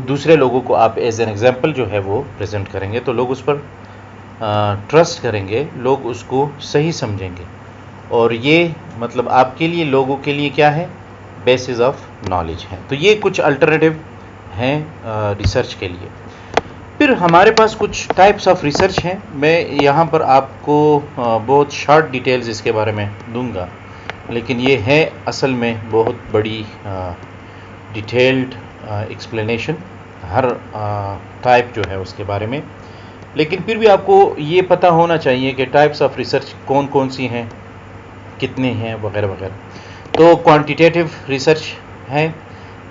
دوسرے لوگوں کو آپ ایز این ایگزامپل جو ہے وہ پریزنٹ کریں گے تو لوگ اس پر ٹرسٹ کریں گے، لوگ اس کو صحیح سمجھیں گے. اور یہ مطلب آپ کے لیے لوگوں کے لیے کیا ہے؟ بیسز آف نالج ہیں. تو یہ کچھ الٹرنیٹیو ہیں ریسرچ کے لیے. پھر ہمارے پاس کچھ ٹائپس آف ریسرچ ہیں. میں یہاں پر آپ کو بہت شارٹ ڈیٹیلز اس کے بارے میں دوں گا، لیکن یہ ہے اصل میں بہت بڑی ڈیٹیلڈ ایکسپلینیشن ہر ٹائپ جو ہے اس کے بارے میں. لیکن پھر بھی آپ کو یہ پتہ ہونا چاہیے کہ ٹائپس آف ریسرچ کون کون سی ہیں، کتنے ہیں وغیرہ وغیرہ. تو کوانٹیٹیو ریسرچ ہے،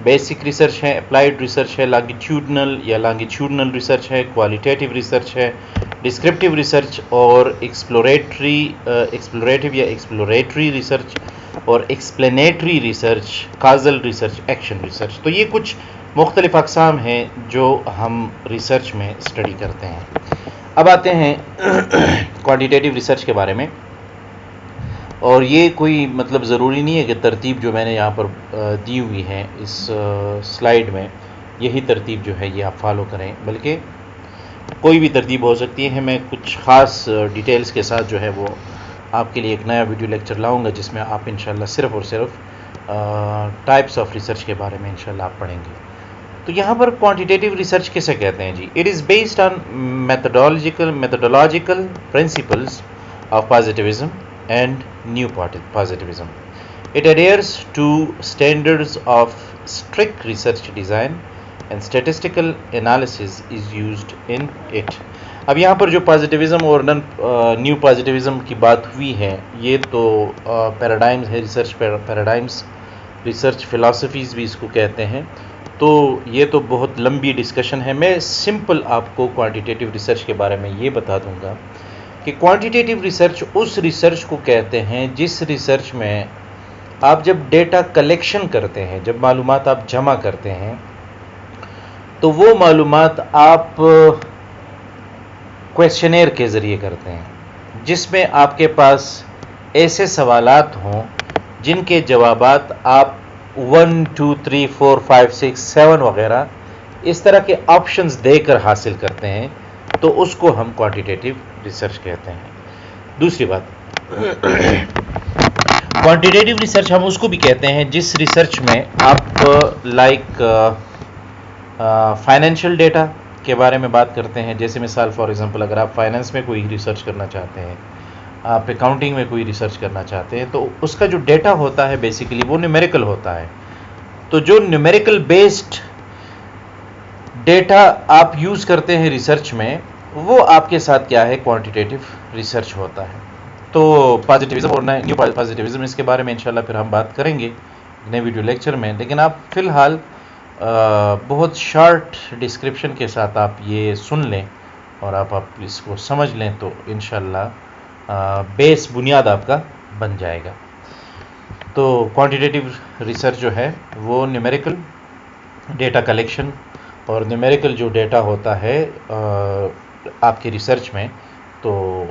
بیسک ریسرچ ہے، اپلائیڈ ریسرچ ہے، لانگیٹیوڈنل ریسرچ ہے، کوالیٹیٹیو ریسرچ ہے، ڈسکرپٹیو ریسرچ اور ایکسپلوریٹیو یا ایکسپلوریٹری ریسرچ اور explanatory research, causal research, action research. تو یہ کچھ مختلف اقسام ہیں جو ہم ریسرچ میں اسٹڈی کرتے ہیں. اب آتے ہیں کوانٹیٹیو ریسرچ کے بارے میں. اور یہ کوئی مطلب ضروری نہیں ہے کہ ترتیب جو میں نے یہاں پر دی ہوئی ہے اس سلائیڈ میں یہی ترتیب جو ہے یہ آپ فالو کریں، بلکہ کوئی بھی ترتیب ہو سکتی ہے. میں کچھ خاص ڈیٹیلز کے ساتھ جو ہے وہ آپ کے لیے ایک نیا ویڈیو لیکچر لاؤں گا جس میں آپ انشاءاللہ صرف اور صرف ٹائپس آف ریسرچ کے بارے میں انشاءاللہ آپ پڑھیں گے. تو یہاں پر کوانٹیٹیو ریسرچ کسے کہتے ہیں جی؟ It is based on methodological principles of positivism and neo positivism. It adheres to standards of strict research design and statistical analysis is used in it. اب یہاں پر جو پازیٹیوزم اور نیو پازیٹیوزم کی بات ہوئی ہے یہ تو پیراڈائمز ہے، ریسرچ پیراڈائمز، ریسرچ فلاسفیز بھی اس کو کہتے ہیں. تو یہ تو بہت لمبی ڈسکشن ہے. میں سمپل آپ کو کوانٹیٹیو ریسرچ کے بارے میں یہ بتا دوں گا کہ کوانٹیٹیو ریسرچ اس ریسرچ کو کہتے ہیں جس ریسرچ میں آپ جب ڈیٹا کلیکشن کرتے ہیں، جب معلومات آپ جمع کرتے ہیں تو وہ معلومات آپ کویسچنیر کے ذریعے کرتے ہیں جس میں آپ کے پاس ایسے سوالات ہوں جن کے جوابات آپ 1 2 3 4 5 6 7 وغیرہ اس طرح کے آپشنز دے کر حاصل کرتے ہیں، تو اس کو ہم کوانٹیٹیو ریسرچ کہتے ہیں. دوسری بات، کوانٹیٹیو ریسرچ ہم اس کو بھی کہتے ہیں جس ریسرچ میں آپ لائک فائنینشیل ڈیٹا کے بارے میں بات کرتے ہیں. جیسے مثال فار ایگزامپل اگر آپ فائنینس میں کوئی ریسرچ کرنا چاہتے ہیں، آپ اکاؤنٹنگ میں کوئی ریسرچ کرنا چاہتے ہیں، تو اس کا جو ڈیٹا ہوتا ہے بیسیکلی وہ نیومیریکل ہوتا ہے. تو جو نیومیریکل بیسڈ ڈیٹا آپ یوز کرتے ہیں ریسرچ میں، وہ آپ کے ساتھ کیا ہے؟ کوانٹیٹیو ریسرچ ہوتا ہے. تو پازیٹیوزم اور نیو پازیٹیوزم اس کے بارے میں انشاءاللہ پھر ہم بات کریں گے نئے ویڈیو لیکچر میں. لیکن آپ فی الحال بہت شارٹ ڈسکرپشن کے ساتھ آپ یہ سن لیں اور آپ اس کو سمجھ لیں تو انشاءاللہ بیس بنیاد آپ کا بن جائے گا. تو کوانٹیٹیو ریسرچ جو ہے وہ نیومیریکل ڈیٹا کلیکشن اور نیومیریکل جو ڈیٹا ہوتا ہے آپ کی ریسرچ میں، تو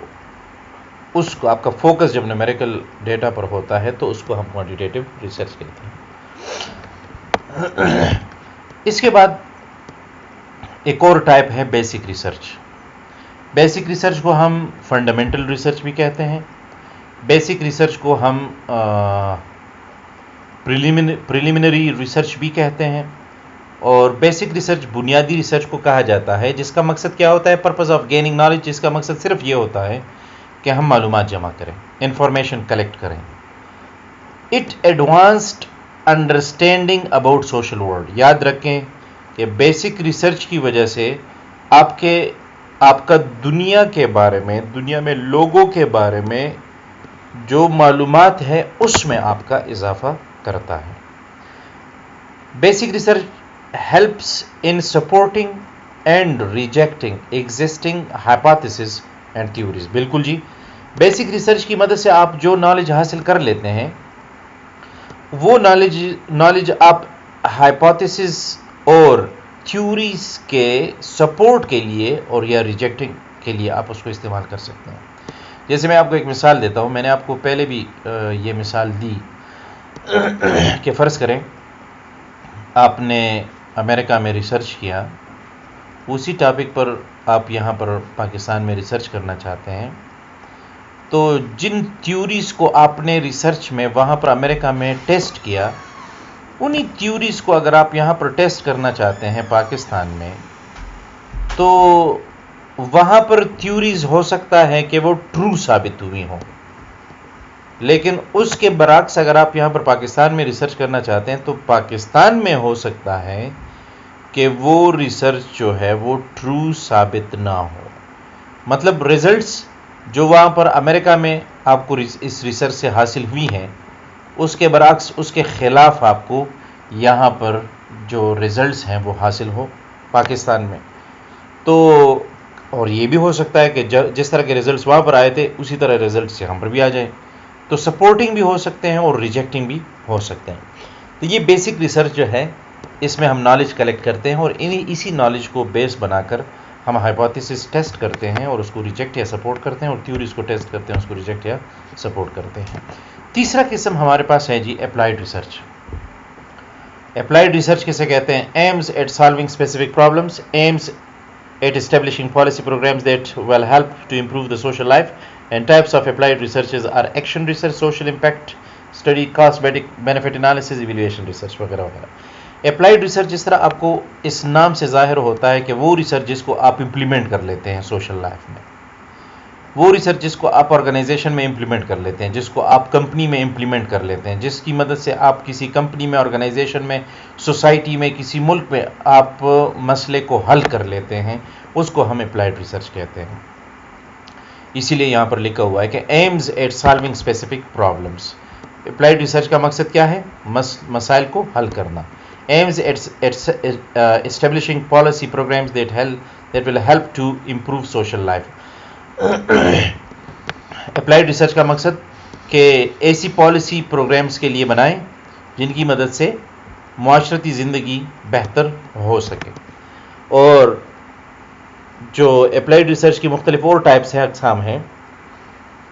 اس کو آپ کا فوکس جب نیومیریکل ڈیٹا پر ہوتا ہے تو اس کو ہم کوانٹیٹیو ریسرچ کہتے ہیں. اس کے بعد ایک اور ٹائپ ہے بیسک ریسرچ. بیسک ریسرچ کو ہم فنڈامنٹل ریسرچ بھی کہتے ہیں. بیسک ریسرچ کو ہم پریلیمنری ریسرچ بھی کہتے ہیں. اور بیسک ریسرچ بنیادی ریسرچ کو کہا جاتا ہے، جس کا مقصد کیا ہوتا ہے؟ پرپز آف گیننگ نالج، جس کا مقصد صرف یہ ہوتا ہے کہ ہم معلومات جمع کریں، انفارمیشن کلیکٹ کریں. It advanced understanding about social world. یاد رکھیں کہ بیسک ریسرچ کی وجہ سے آپ کا دنیا کے بارے میں، دنیا میں لوگوں کے بارے میں جو معلومات ہے اس میں آپ کا اضافہ کرتا ہے. Basic research helps in supporting and rejecting existing hypotheses and theories. بالکل جی، بیسک ریسرچ کی مدد سے آپ جو نالج حاصل کر لیتے ہیں وہ نالج آپ ہائپوتھیسز اور تھیوریز کے سپورٹ کے لیے اور یا ریجیکٹنگ کے لیے آپ اس کو استعمال کر سکتے ہیں. جیسے میں آپ کو ایک مثال دیتا ہوں، میں نے آپ کو پہلے بھی یہ مثال دی کہ فرض کریں آپ نے امریکہ میں ریسرچ کیا، اسی ٹاپک پر آپ یہاں پر پاکستان میں ریسرچ کرنا چاہتے ہیں، تو جن تھیوریز کو آپ نے ریسرچ میں وہاں پر امریکہ میں ٹیسٹ کیا، انہی تھیوریز کو اگر آپ یہاں پر ٹیسٹ کرنا چاہتے ہیں پاکستان میں، تو وہاں پر تھیوریز ہو سکتا ہے کہ وہ ٹرو ثابت ہوئی ہوں، لیکن اس کے برعکس اگر آپ یہاں پر پاکستان میں ریسرچ کرنا چاہتے ہیں تو پاکستان میں ہو سکتا ہے کہ وہ ریسرچ جو ہے وہ ٹرو ثابت نہ ہو. مطلب ریزلٹس جو وہاں پر امریکہ میں آپ کو اس ریسرچ سے حاصل ہوئی ہیں، اس کے برعکس اس کے خلاف آپ کو یہاں پر جو ریزلٹس ہیں وہ حاصل ہو پاکستان میں. تو اور یہ بھی ہو سکتا ہے کہ جس طرح کے ریزلٹس وہاں پر آئے تھے اسی طرح ریزلٹس یہاں پر بھی آ جائیں. تو سپورٹنگ بھی ہو سکتے ہیں اور ریجیکٹنگ بھی ہو سکتے ہیں. تو یہ بیسک ریسرچ جو ہے اس میں ہم نالج کلیکٹ کرتے ہیں اور اسی نالج کو بیس بنا کر ہم ہائپوتھیسس ٹیسٹ کرتے ہیں اور اس کو ریجیکٹ یا سپورٹ کرتے ہیں، اور تھیوریز کو ٹیسٹ کرتے ہیں، اس کو ریجیکٹ یا سپورٹ کرتے ہیں. تیسرا قسم ہمارے پاس ہے جی اپلائیڈ ریسرچ. اپلائیڈ ریسرچ کسے کہتے ہیں؟ Aims at solving specific problems, aims at establishing policy programs that will help to improve the social life. And types of applied researches are action research, social impact study, cost benefit analysis, evaluation research وغیرہ وغیرہ. Applied research جس طرح آپ کو اس نام سے ظاہر ہوتا ہے کہ وہ ریسرچ جس کو آپ امپلیمنٹ کر لیتے ہیں سوشل لائف میں، وہ ریسرچ جس کو آپ آرگنائزیشن میں امپلیمنٹ کر لیتے ہیں، جس کو آپ کمپنی میں امپلیمنٹ کر لیتے ہیں، جس کی مدد سے آپ کسی کمپنی میں، آرگنائزیشن میں، سوسائٹی میں، کسی ملک میں آپ مسئلے کو حل کر لیتے ہیں، اس کو ہم اپلائیڈ ریسرچ کہتے ہیں. اسی لیے یہاں پر لکھا ہوا ہے کہ aims at solving specific problems. Applied research کا مقصد کیا ہے؟ مسائل کو حل کرنا. Aims at establishing policy programs that will help to improve social life. Applied research کا مقصد کہ ایسی پالیسی پروگرامز کے لیے بنائیں جن کی مدد سے معاشرتی زندگی بہتر ہو سکے. اور جو اپلائیڈ ریسرچ کی مختلف اور ٹائپس ہیں، اقسام ہیں،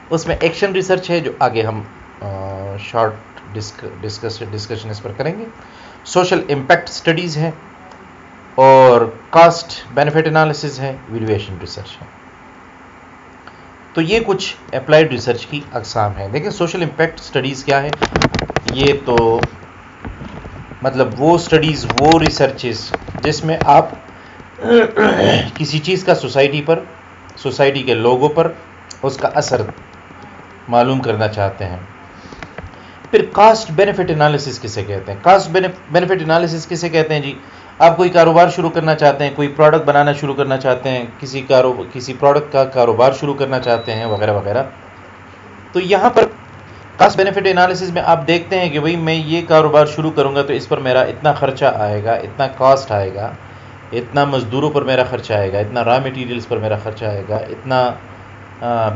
اس میں ایکشن ریسرچ ہے جو آگے ہم شارٹ ڈسکشن اس پر کریں گے. سوشل امپیکٹ اسٹڈیز ہے، اور کاسٹ بینیفٹ انالیسز ہے، ایویلویشن ریسرچ ہے. تو یہ کچھ اپلائیڈ ریسرچ کی اقسام ہیں. لیکن سوشل امپیکٹ اسٹڈیز کیا ہے؟ یہ تو مطلب وہ اسٹڈیز، وہ ریسرچز جس میں آپ کسی چیز کا سوسائٹی پر، سوسائٹی کے لوگوں پر اس کا اثر معلوم کرنا چاہتے ہیں. پھر کاسٹ بینیفٹ انالیسز کسے کہتے ہیں؟ کاسٹ بینیفٹ انالیسز کسے کہتے ہیں جی؟ آپ کوئی کاروبار شروع کرنا چاہتے ہیں، کوئی پروڈکٹ بنانا شروع کرنا چاہتے ہیں، کسی پروڈکٹ کا کاروبار شروع کرنا چاہتے ہیں وغیرہ وغیرہ. تو یہاں پر کاسٹ بینیفٹ انالیسز میں آپ دیکھتے ہیں کہ بھئی میں یہ کاروبار شروع کروں گا تو اس پر میرا اتنا خرچہ آئے گا، اتنا کاسٹ آئے گا، اتنا مزدوروں پر میرا خرچہ آئے گا، اتنا را مٹیریلز پر میرا خرچہ آئے گا، اتنا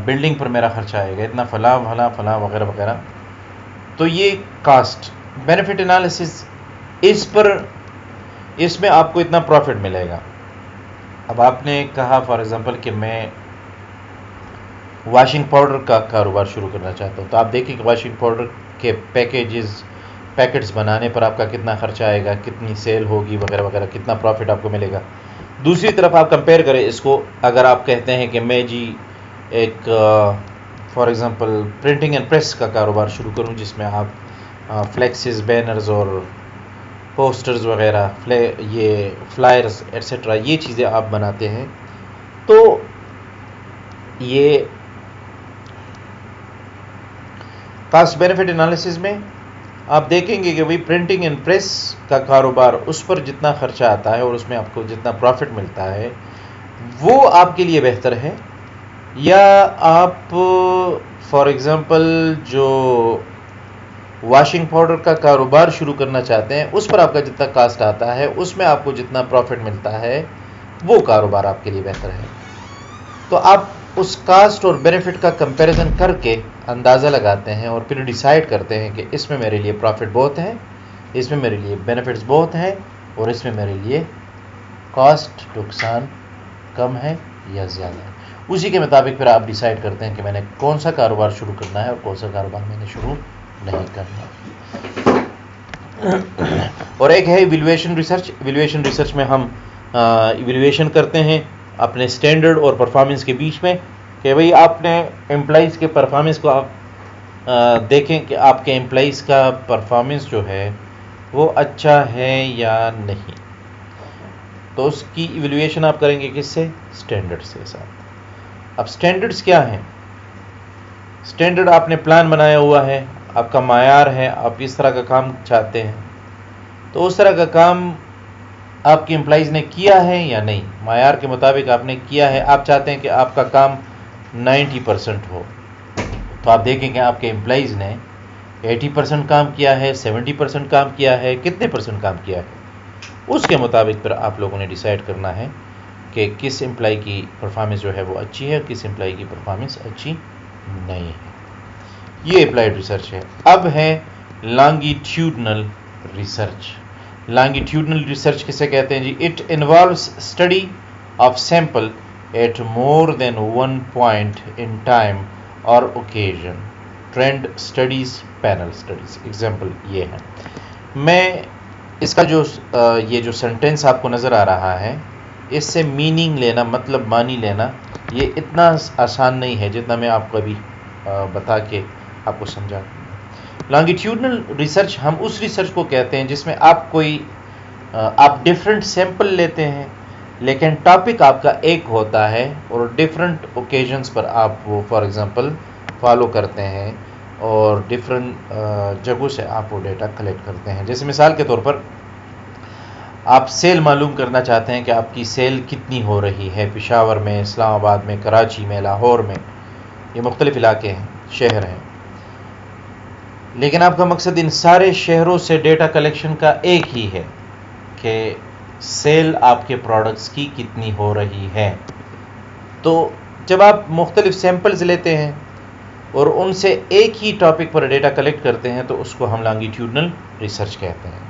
بلڈنگ پر میرا خرچہ آئے گا، اتنا فلاں فلاں فلاں وغیرہ وغیرہ. تو یہ کاسٹ بینیفٹ انالیسز اس میں آپ کو اتنا پروفٹ ملے گا. اب آپ نے کہا فار ایگزامپل کہ میں واشنگ پاؤڈر کا کاروبار شروع کرنا چاہتا ہوں، تو آپ دیکھیں کہ واشنگ پاؤڈر کے پیکٹس بنانے پر آپ کا کتنا خرچہ آئے گا، کتنی سیل ہوگی وغیرہ وغیرہ، کتنا پروفٹ آپ کو ملے گا. دوسری طرف آپ کمپیئر کریں اس کو، اگر آپ کہتے ہیں کہ میں جی ایک for example printing and press کا کاروبار شروع کروں جس میں آپ فلیکسز، بینرز اور پوسٹرز وغیرہ، یہ فلائرز ایٹسٹرا، یہ چیزیں آپ بناتے ہیں، تو یہ کاسٹ بینیفٹ انالیسز میں آپ دیکھیں گے کہ وہی پرنٹنگ اینڈ پریس کا کاروبار، اس پر جتنا خرچہ آتا ہے اور اس میں آپ کو جتنا پروفٹ ملتا ہے وہ آپ کے لیے بہتر ہے، یا آپ فار ایگزامپل جو واشنگ پاؤڈر کا کاروبار شروع کرنا چاہتے ہیں اس پر آپ کا جتنا کاسٹ آتا ہے اس میں آپ کو جتنا پروفٹ ملتا ہے وہ کاروبار آپ کے لیے بہتر ہے. تو آپ اس کاسٹ اور بینیفٹ کا کمپیریزن کر کے اندازہ لگاتے ہیں اور پھر ڈیسائیڈ کرتے ہیں کہ اس میں میرے لیے پروفٹ بہت ہے، اس میں میرے لیے بینیفٹس بہت ہیں، اور اس میں میرے لیے کاسٹ نقصان کم ہے یا زیادہ ہے. اسی کے مطابق پھر آپ ڈیسائیڈ کرتے ہیں کہ میں نے کون سا کاروبار شروع کرنا ہے اور کون سا کاروبار میں نے شروع نہیں کرنا. اور ایک ہے ایویلویشن ریسرچ. ایویلویشن ریسرچ میں ہم ایویلویشن کرتے ہیں اپنے سٹینڈرڈ اور پرفارمنس کے بیچ میں، کہ بھئی آپ نے امپلائیز کے پرفارمنس کو آپ دیکھیں کہ آپ کے امپلائیز کا پرفارمنس جو ہے وہ اچھا ہے یا نہیں. تو اس کی ایویلویشن آپ کریں گے کس سے؟ سٹینڈرڈ سے ساتھ. اب سٹینڈرڈز کیا ہیں؟ سٹینڈرڈ آپ نے پلان بنایا ہوا ہے، آپ کا معیار ہے، آپ اس طرح کا کام چاہتے ہیں، تو اس طرح کا کام آپ کے امپلائیز نے کیا ہے یا نہیں، معیار کے مطابق آپ نے کیا ہے. آپ چاہتے ہیں کہ آپ کا کام 90% ہو، تو آپ دیکھیں کہ آپ کے امپلائیز نے 80% کام کیا ہے، 70% کام کیا ہے، کتنے پرسنٹ کام کیا ہے. اس کے مطابق پھر آپ لوگوں نے ڈیسائیڈ کرنا ہے کہ کس امپلائی کی پرفارمنس جو ہے وہ اچھی ہے، کس امپلائی کی پرفارمنس اچھی نہیں ہے. یہ اپلائیڈ ریسرچ ہے. اب ہے لانگیٹیوڈنل ریسرچ. لانگیٹیوڈنل ریسرچ کسے کہتے ہیں جی؟ It involves study of sample at more than one point in time اور occasion. Trend studies, panel studies. Example یہ ہے. میں اس کا یہ جو سینٹینس آپ کو نظر آ رہا ہے، اس سے میننگ لینا، مطلب معنی لینا، یہ اتنا آسان نہیں ہے جتنا میں آپ کو ابھی بتا کے آپ کو سمجھا. لانگیٹیوڈنل ریسرچ ہم اس ریسرچ کو کہتے ہیں جس میں آپ ڈفرینٹ سیمپل لیتے ہیں، لیکن ٹاپک آپ کا ایک ہوتا ہے اور ڈفرینٹ اوکیزنس پر آپ وہ فار ایگزامپل فالو کرتے ہیں اور ڈفرینٹ جگہوں سے آپ وہ ڈیٹا کلیکٹ کرتے ہیں. جیسے مثال کے طور پر آپ سیل معلوم کرنا چاہتے ہیں کہ آپ کی سیل کتنی ہو رہی ہے پشاور میں، اسلام آباد میں، کراچی میں، لاہور میں. یہ مختلف علاقے ہیں، شہر ہیں، لیکن آپ کا مقصد ان سارے شہروں سے ڈیٹا کلیکشن کا ایک ہی ہے کہ سیل آپ کے پروڈکٹس کی کتنی ہو رہی ہے. تو جب آپ مختلف سیمپلز لیتے ہیں اور ان سے ایک ہی ٹاپک پر ڈیٹا کلیکٹ کرتے ہیں تو اس کو ہم لانگیٹیوڈنل ریسرچ کہتے ہیں.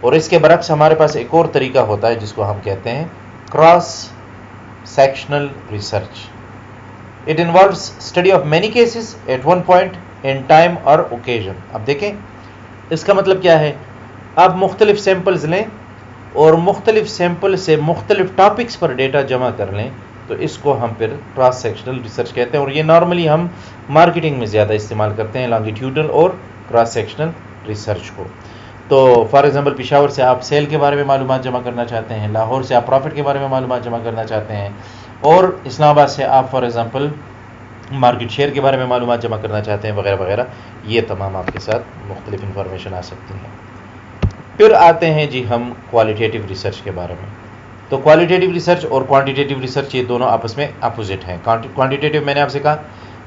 اور اس کے برعکس ہمارے پاس ایک اور طریقہ ہوتا ہے جس کو ہم کہتے ہیں cross sectional research. It involves study of many cases at one point in time اور اوکیزن. اب دیکھیں اس کا مطلب کیا ہے. آپ مختلف سیمپلز لیں اور مختلف سیمپل سے مختلف ٹاپکس پر ڈیٹا جمع کر لیں، تو اس کو ہم پھر کراس سیکشنل ریسرچ کہتے ہیں. اور یہ نارملی ہم مارکیٹنگ میں زیادہ استعمال کرتے ہیں لانگیٹیوڈنل اور کراس سیکشنل ریسرچ کو. تو فار ایگزامپل پشاور سے آپ سیل کے بارے میں معلومات جمع کرنا چاہتے ہیں، لاہور سے آپ پروفٹ کے بارے میں معلومات جمع کرنا چاہتے ہیں، اور اسلام آباد سے آپ فار ایگزامپل مارکیٹ شیئر کے بارے میں معلومات جمع کرنا چاہتے ہیں، وغیرہ وغیرہ. یہ تمام آپ کے ساتھ مختلف انفارمیشن آ سکتی ہیں. پھر آتے ہیں جی ہم کوالیٹیٹیو ریسرچ کے بارے میں. تو کوالیٹیٹیو ریسرچ اور کوانٹیٹیو ریسرچ یہ دونوں آپس میں اپوزٹ ہیں. کوانٹیٹیو میں نے آپ سے کہا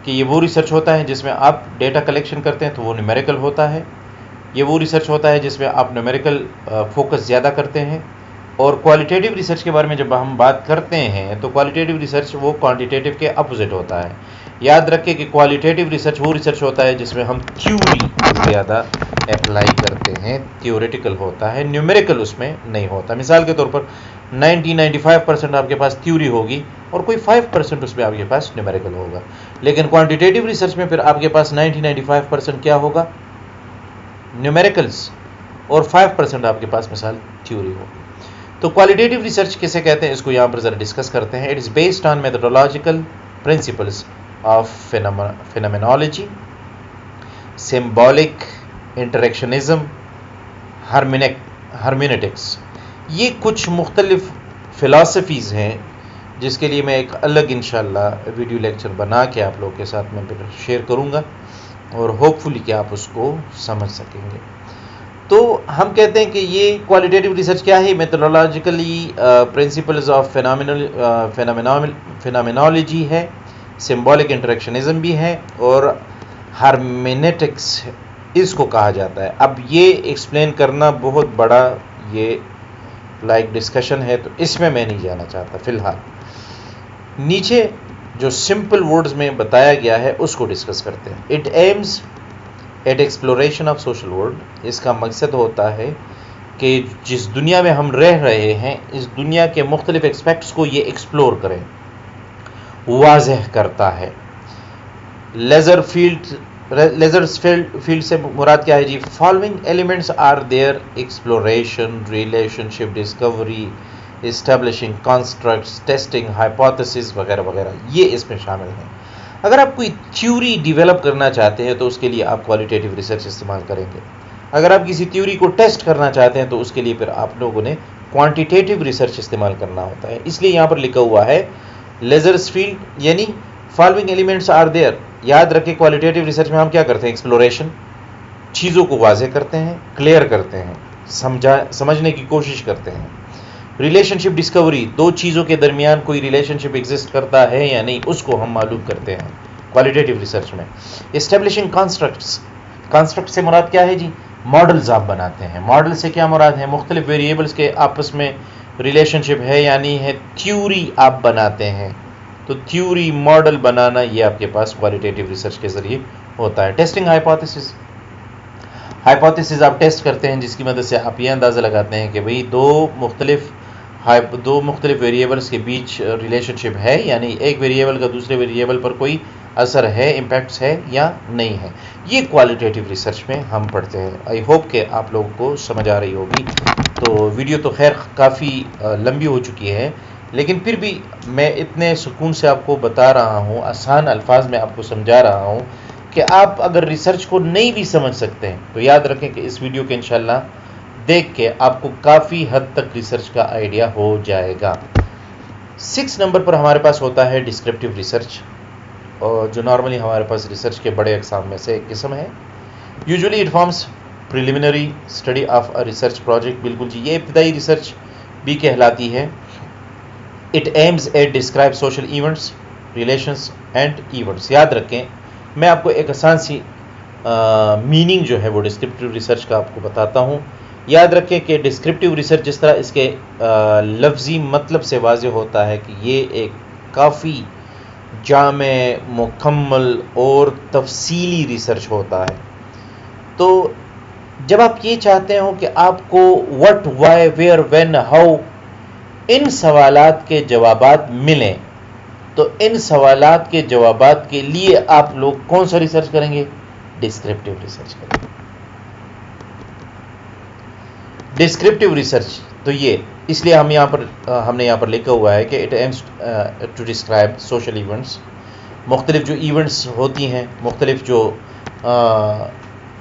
کہ یہ وہ ریسرچ ہوتا ہے جس میں آپ ڈیٹا کلیکشن کرتے ہیں تو وہ نیومیریکل ہوتا ہے. یہ وہ ریسرچ ہوتا ہے جس میں آپ نیومیریکل فوکس زیادہ کرتے ہیں. اور کوالٹیٹیو ریسرچ کے بارے میں جب ہم بات کرتے ہیں تو کوالٹیٹیو ریسرچ وہ کوانٹیٹیو کے اپوزٹ ہوتا ہے. یاد رکھیں کہ کوالٹیٹیو ریسرچ وہ ریسرچ ہوتا ہے جس میں ہم تھیوری زیادہ اپلائی کرتے ہیں، تھیوریٹیکل ہوتا ہے، نیومیریکل اس میں نہیں ہوتا. مثال کے طور پر 95% آپ کے پاس تھیوری ہوگی اور کوئی 5% اس میں آپ کے پاس نیومیریکل ہوگا. لیکن کوانٹیٹیو ریسرچ میں پھر آپ کے پاس 95% کیا ہوگا؟ نیومیریکلس، اور 5% آپ کے پاس مثال تھیوری ہوگی. تو کوالٹیٹیو ریسرچ کسے کہتے ہیں اس کو یہاں پر ذرا ڈسکس کرتے ہیں. It is based on methodological principles of phenomenology, symbolic interactionism, harmonic hermeneutics, یہ کچھ مختلف فلاسفیز ہیں جس کے لیے میں ایک الگ انشاءاللہ ویڈیو لیکچر بنا کے آپ لوگوں کے ساتھ میں پھر شیئر کروں گا، اور ہوپ فلی کہ آپ اس کو سمجھ سکیں گے۔ تو ہم کہتے ہیں کہ یہ کوالٹیٹیو ریسرچ کیا ہے؟ میتھڈولوجیکلی پرنسپلز آف فینامینالوجی ہے، سمبولک انٹریکشنزم بھی ہے، اور ہرمینیٹکس اس کو کہا جاتا ہے۔ اب یہ ایکسپلین کرنا بہت بڑا یہ ڈسکشن ہے، تو اس میں نہیں جانا چاہتا فی الحال۔ نیچے جو سمپل ورڈز میں بتایا گیا ہے اس کو ڈسکس کرتے ہیں۔ It aims at exploration of social world, اس کا مقصد ہوتا ہے کہ جس دنیا میں ہم رہ رہے ہیں اس دنیا کے مختلف ایسپیکٹس کو یہ ایکسپلور کریں، واضح کرتا ہے۔ لیزر فیلڈ سے مراد کیا ہے جی؟ Following elements are there: exploration, relationship discovery, establishing constructs, testing hypotheses وغیرہ وغیرہ، یہ اس میں شامل ہیں۔ اگر آپ کوئی تھیوری ڈیولپ کرنا چاہتے ہیں تو اس کے لیے آپ کوالٹیٹیو ریسرچ استعمال کریں گے۔ اگر آپ کسی تھیوری کو ٹیسٹ کرنا چاہتے ہیں تو اس کے لیے پھر آپ لوگوں نے کوانٹیٹیو ریسرچ استعمال کرنا ہوتا ہے۔ اس لیے یہاں پر لکھا ہوا ہے لیزرز فیلڈ یعنی فالوئنگ ایلیمنٹس آر دیئر۔ یاد رکھیں کوالٹیٹیو ریسرچ میں ہم کیا کرتے ہیں؟ ایکسپلوریشن، چیزوں کو واضح کرتے ہیں، کلیئر کرتے ہیں، سمجھنے کی کوشش کرتے ہیں۔ ریلیشن شپ ڈسکوری، دو چیزوں کے درمیان کوئی ریلیشن شپ ایگزسٹ کرتا ہے یا نہیں اس کو ہم معلوم کرتے ہیں کوالٹیٹیو ریسرچ میں۔ اسٹیبلشنگ کانسٹرکٹس، کانسٹرکٹ سے مراد کیا ہے جی؟ ماڈلز آپ بناتے ہیں۔ ماڈل سے کیا مراد ہے؟ مختلف ویریبلز کے آپس میں ریلیشن شپ ہے یا نہیں ہے، تھیوری آپ بناتے ہیں۔ تو تھیوری ماڈل بنانا یہ آپ کے پاس کوالٹیٹیو ریسرچ کے ذریعے ہوتا ہے۔ ٹیسٹنگ ہائپوتھیسز، ہائپوتھیسز آپ ٹیسٹ کرتے ہیں جس کی مدد سے آپ یہ اندازہ لگاتے ہیں کہ بھئی دو مختلف ویریبلز کے بیچ ریلیشن شپ ہے، یعنی ایک ویریبل کا دوسرے ویریبل پر کوئی اثر ہے، امپیکٹس ہے یا نہیں ہے۔ یہ کوالٹیٹیو ریسرچ میں ہم پڑھتے ہیں۔ آئی ہوپ کہ آپ لوگوں کو سمجھ آ رہی ہوگی۔ تو ویڈیو تو خیر کافی لمبی ہو چکی ہے، لیکن پھر بھی میں اتنے سکون سے آپ کو بتا رہا ہوں، آسان الفاظ میں آپ کو سمجھا رہا ہوں کہ آپ اگر ریسرچ کو نہیں بھی سمجھ سکتے ہیں تو یاد رکھیں کہ اس ویڈیو کے انشاءاللہ دیکھ کے آپ کو کافی حد تک ریسرچ کا آئیڈیا ہو جائے گا۔ 6 نمبر پر ہمارے پاس ہوتا ہے ڈسکرپٹیو ریسرچ، اور جو نارملی ہمارے پاس ریسرچ کے بڑے اقسام میں سے ایک قسم ہے۔ Usually it forms preliminary study of a research project, بالکل جی، یہ ابتدائی ریسرچ بھی کہلاتی ہے۔ It aims at describe social events, relations and events. یاد رکھیں میں آپ کو ایک آسان سی میننگ جو ہے وہ ڈسکرپٹیو ریسرچ کا آپ کو بتاتا ہوں۔ یاد رکھیں کہ ڈسکرپٹیو ریسرچ جس طرح اس کے لفظی مطلب سے واضح ہوتا ہے کہ یہ ایک کافی جامع، مکمل اور تفصیلی ریسرچ ہوتا ہے۔ تو جب آپ یہ چاہتے ہو کہ آپ کو what, why, where, when, how ان سوالات کے جوابات ملیں، تو ان سوالات کے جوابات کے لیے آپ لوگ کون سا ریسرچ کریں گے؟ ڈسکرپٹیو ریسرچ کریں گے۔ ڈسکرپٹیو ریسرچ تو یہ اس لیے ہم نے یہاں پر لکھا ہوا ہے کہ it aims to describe social events, مختلف جو ایونٹس ہوتی ہیں، مختلف جو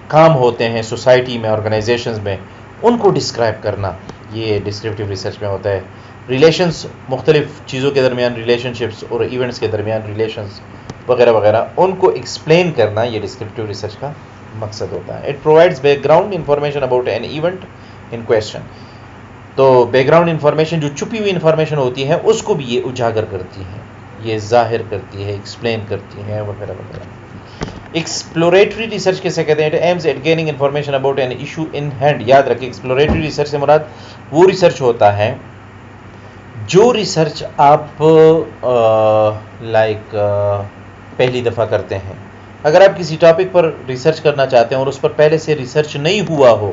کام ہوتے ہیں سوسائٹی میں، آرگنائزیشنز میں، ان کو ڈسکرائب کرنا یہ ڈسکرپٹیو ریسرچ میں ہوتا ہے۔ ریلیشنز، مختلف چیزوں کے درمیان ریلیشن شپس اور ایونٹس کے درمیان ریلیشنز وغیرہ وغیرہ، ان کو ایکسپلین کرنا یہ ڈسکرپٹیو ریسرچ کا مقصد ہوتا ہے۔ It provides back ground information about an event in question. تو بیک گراؤنڈ انفارمیشن جو چھپی ہوئی انفارمیشن ہوتی ہے اس کو بھی یہ اجاگر کرتی ہے، یہ ظاہر کرتی ہے، ایکسپلین کرتی ہے وغیرہ وغیرہ۔ ایکسپلوریٹری ریسرچ کیسے کہتے ہیں؟ It aims at gaining information about an issue in hand. یاد رکھیں ایکسپلوریٹری ریسرچ سے مراد وہ ریسرچ ہوتا ہے جو ریسرچ آپ پہلی دفعہ کرتے ہیں۔ اگر آپ کسی ٹاپک پر ریسرچ کرنا چاہتے ہیں اور اس پر پہلے سے ریسرچ نہیں ہوا ہو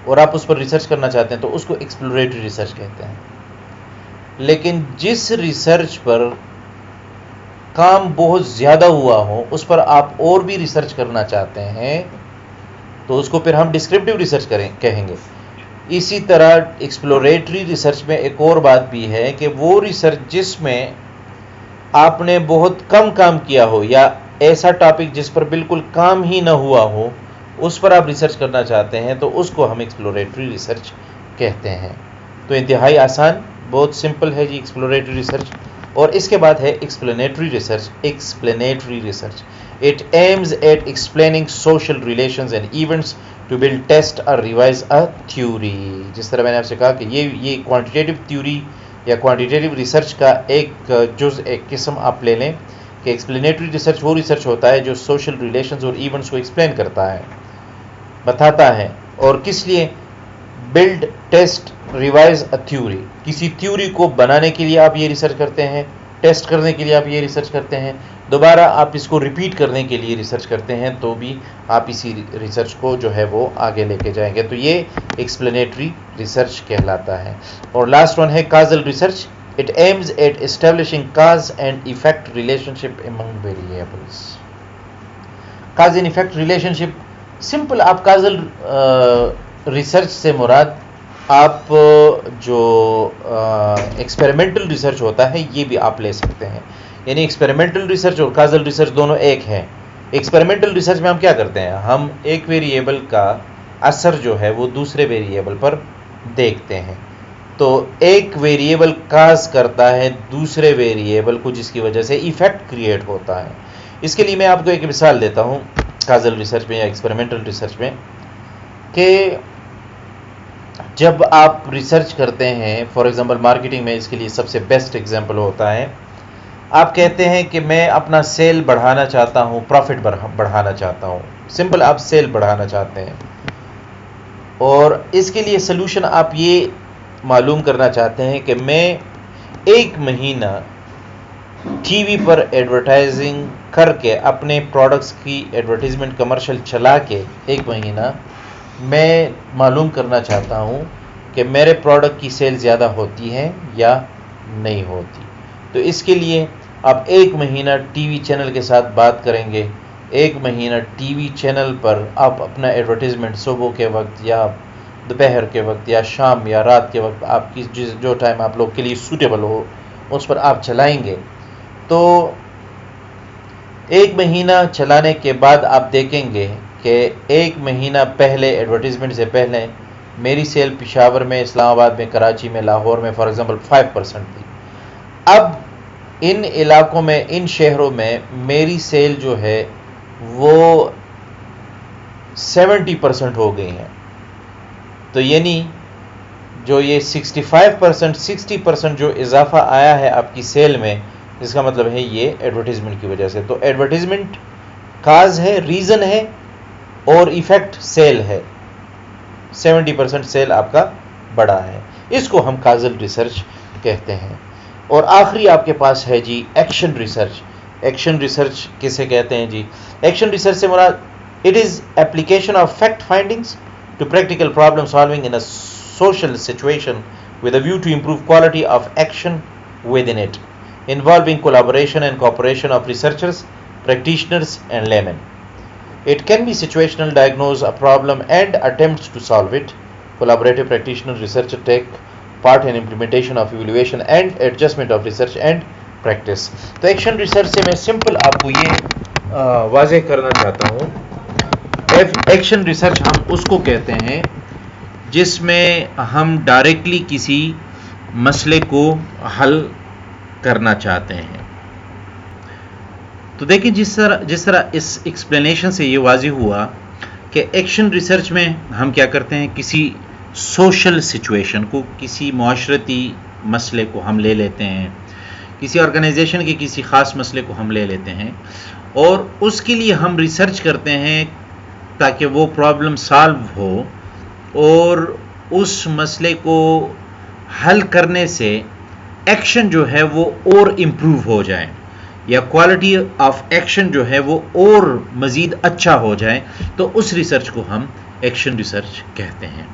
اور آپ اس پر ریسرچ کرنا چاہتے ہیں تو اس کو ایکسپلوریٹری ریسرچ کہتے ہیں۔ لیکن جس ریسرچ پر کام بہت زیادہ ہوا ہو، اس پر آپ اور بھی ریسرچ کرنا چاہتے ہیں تو اس کو پھر ہم ڈسکرپٹیو ریسرچ کہیں گے۔ اسی طرح ایکسپلوریٹری ریسرچ میں ایک اور بات بھی ہے کہ وہ ریسرچ جس میں آپ نے بہت کم کام کیا ہو یا ایسا ٹاپک جس پر بالکل کام ہی نہ ہوا ہو، اس پر آپ ریسرچ کرنا چاہتے ہیں تو اس کو ہم ایکسپلوریٹری ریسرچ کہتے ہیں. تو انتہائی آسان، بہت سمپل ہے جی ایکسپلوریٹری ریسرچ. اور اس کے بعد ہے explanatory research. Explanatory research it aims at explaining social relations and events to build test اور ریوائز اے تھیوری. جس طرح میں نے آپ سے کہا کہ یہ کوانٹیٹیو تھیوری یا کوانٹیٹیو ریسرچ کا ایک جز، ایک قسم آپ لے لیں کہ ایکسپلینیٹری ریسرچ وہ ریسرچ ہوتا ہے جو سوشل ریلیشنز اور ایونٹس کو ایکسپلین کرتا ہے، بتاتا ہے. اور کس لیے؟ Build test revise a theory. کسی تھیوری کو بنانے کے لیے آپ یہ ریسرچ کرتے ہیں، ٹیسٹ کرنے کے لیے آپ یہ ریسرچ کرتے ہیں، دوبارہ آپ اس کو ریپیٹ کرنے کے لیے ریسرچ کرتے ہیں، تو بھی آپ اسی ریسرچ کو جو ہے وہ آگے لے کے جائیں گے. تو یہ ایکسپلینیٹری ریسرچ کہلاتا ہے. اور لاسٹ ون ہے causal research. It aims at establishing cause and effect relationship among variables. Cause and effect relationship simple. آپ کازل ریسرچ سے مراد آپ جو ایکسپیریمنٹل ریسرچ ہوتا ہے یہ بھی آپ لے سکتے ہیں. یعنی ایکسپیریمنٹل ریسرچ اور کازل ریسرچ دونوں ایک ہیں. ایکسپیریمنٹل ریسرچ میں ہم کیا کرتے ہیں؟ ہم ایک ویریبل کا اثر جو ہے وہ دوسرے ویریبل پر دیکھتے ہیں. تو ایک ویریبل کاز کرتا ہے دوسرے ویریبل کو، جس کی وجہ سے ایفیکٹ کریٹ ہوتا ہے. اس کے لیے میں آپ کو ایک مثال دیتا ہوں کازل ریسرچ میں یا ایکسپیریمنٹل ریسرچ میں، کہ جب آپ ریسرچ کرتے ہیں، فار ایگزامپل مارکیٹنگ میں اس کے لیے سب سے بیسٹ ایگزامپل ہوتا ہے، آپ کہتے ہیں کہ میں اپنا سیل بڑھانا چاہتا ہوں، پروفٹ بڑھانا چاہتا ہوں. سمپل، آپ سیل بڑھانا چاہتے ہیں اور اس کے لیے سلوشن آپ یہ معلوم کرنا چاہتے ہیں کہ میں ایک مہینہ ٹی وی پر ایڈورٹائزنگ کر کے اپنے پروڈکٹس کی ایڈورٹیزمنٹ کمرشل چلا کے ایک مہینہ میں معلوم کرنا چاہتا ہوں کہ میرے پروڈکٹ کی سیل زیادہ ہوتی ہے یا نہیں ہوتی. تو اس کے لیے آپ ایک مہینہ ٹی وی چینل کے ساتھ بات کریں گے. ایک مہینہ ٹی وی چینل پر آپ اپنا ایڈورٹیزمنٹ صبح کے وقت یا دوپہر کے وقت یا شام یا رات کے وقت، آپ کی جو ٹائم آپ لوگ کے لیے سوٹیبل ہو اس پر آپ چلائیں گے. تو ایک مہینہ چلانے کے بعد آپ دیکھیں گے کہ ایک مہینہ پہلے ایڈورٹیزمنٹ سے پہلے میری سیل پشاور میں، اسلام آباد میں، کراچی میں، لاہور میں فار ایگزامپل 5% تھی. اب ان علاقوں میں، ان شہروں میں میری سیل جو ہے وہ 70% ہو گئی ہیں. تو یعنی جو یہ 65%، 60% جو اضافہ آیا ہے آپ کی سیل میں، اس کا مطلب ہے یہ ایڈورٹیزمنٹ کی وجہ سے. تو ایڈورٹیزمنٹ کاز ہے، ریزن ہے، اور ایفیکٹ سیل ہے. 70% سیل آپ کا بڑا ہے. اس کو ہم کازل ریسرچ کہتے ہیں. اور آخری آپ کے پاس ہے جی ایکشن ریسرچ. ایکشن ریسرچ کسے کہتے ہیں جی؟ ایکشن ریسرچ سے مراد it is application of fact findings to practical problem solving in a social situation with a view to improve quality of action within it involving collaboration and cooperation of researchers, practitioners and laymen. It can be situational, diagnose a problem and attempts to solve it. Collaborative practitioner researcher take part in implementation of evaluation and adjustment of research and practice. تو action research سے میں simple آپ کو یہ واضح کرنا چاہتا ہوں، ایکشن ریسرچ ہم اس کو کہتے ہیں جس میں ہم ڈائریکٹلی کسی مسئلے کو حل کرنا چاہتے ہیں. تو دیکھیں جس طرح اس ایکسپلینیشن سے یہ واضح ہوا کہ ایکشن ریسرچ میں ہم کیا کرتے ہیں، کسی سوشل سچویشن کو، کسی معاشرتی مسئلے کو ہم لے لیتے ہیں، کسی آرگنائزیشن کے کسی خاص مسئلے کو ہم لے لیتے ہیں اور اس کے لیے ہم ریسرچ کرتے ہیں تاکہ وہ پرابلم سالو ہو اور اس مسئلے کو حل کرنے سے ایکشن جو ہے وہ اور امپروو ہو جائے یا کوالٹی آف ایکشن جو ہے وہ اور مزید اچھا ہو جائے. تو اس ریسرچ کو ہم ایکشن ریسرچ کہتے ہیں.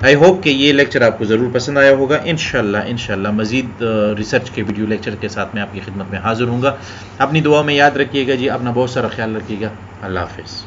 آئی ہوپ کہ یہ لیکچر آپ کو ضرور پسند آیا ہوگا. انشاءاللہ مزید ریسرچ کے ویڈیو لیکچر کے ساتھ میں آپ کی خدمت میں حاضر ہوں گا. اپنی دعا میں یاد رکھیے گا جی، اپنا بہت سارا خیال رکھیے گا. اللہ حافظ.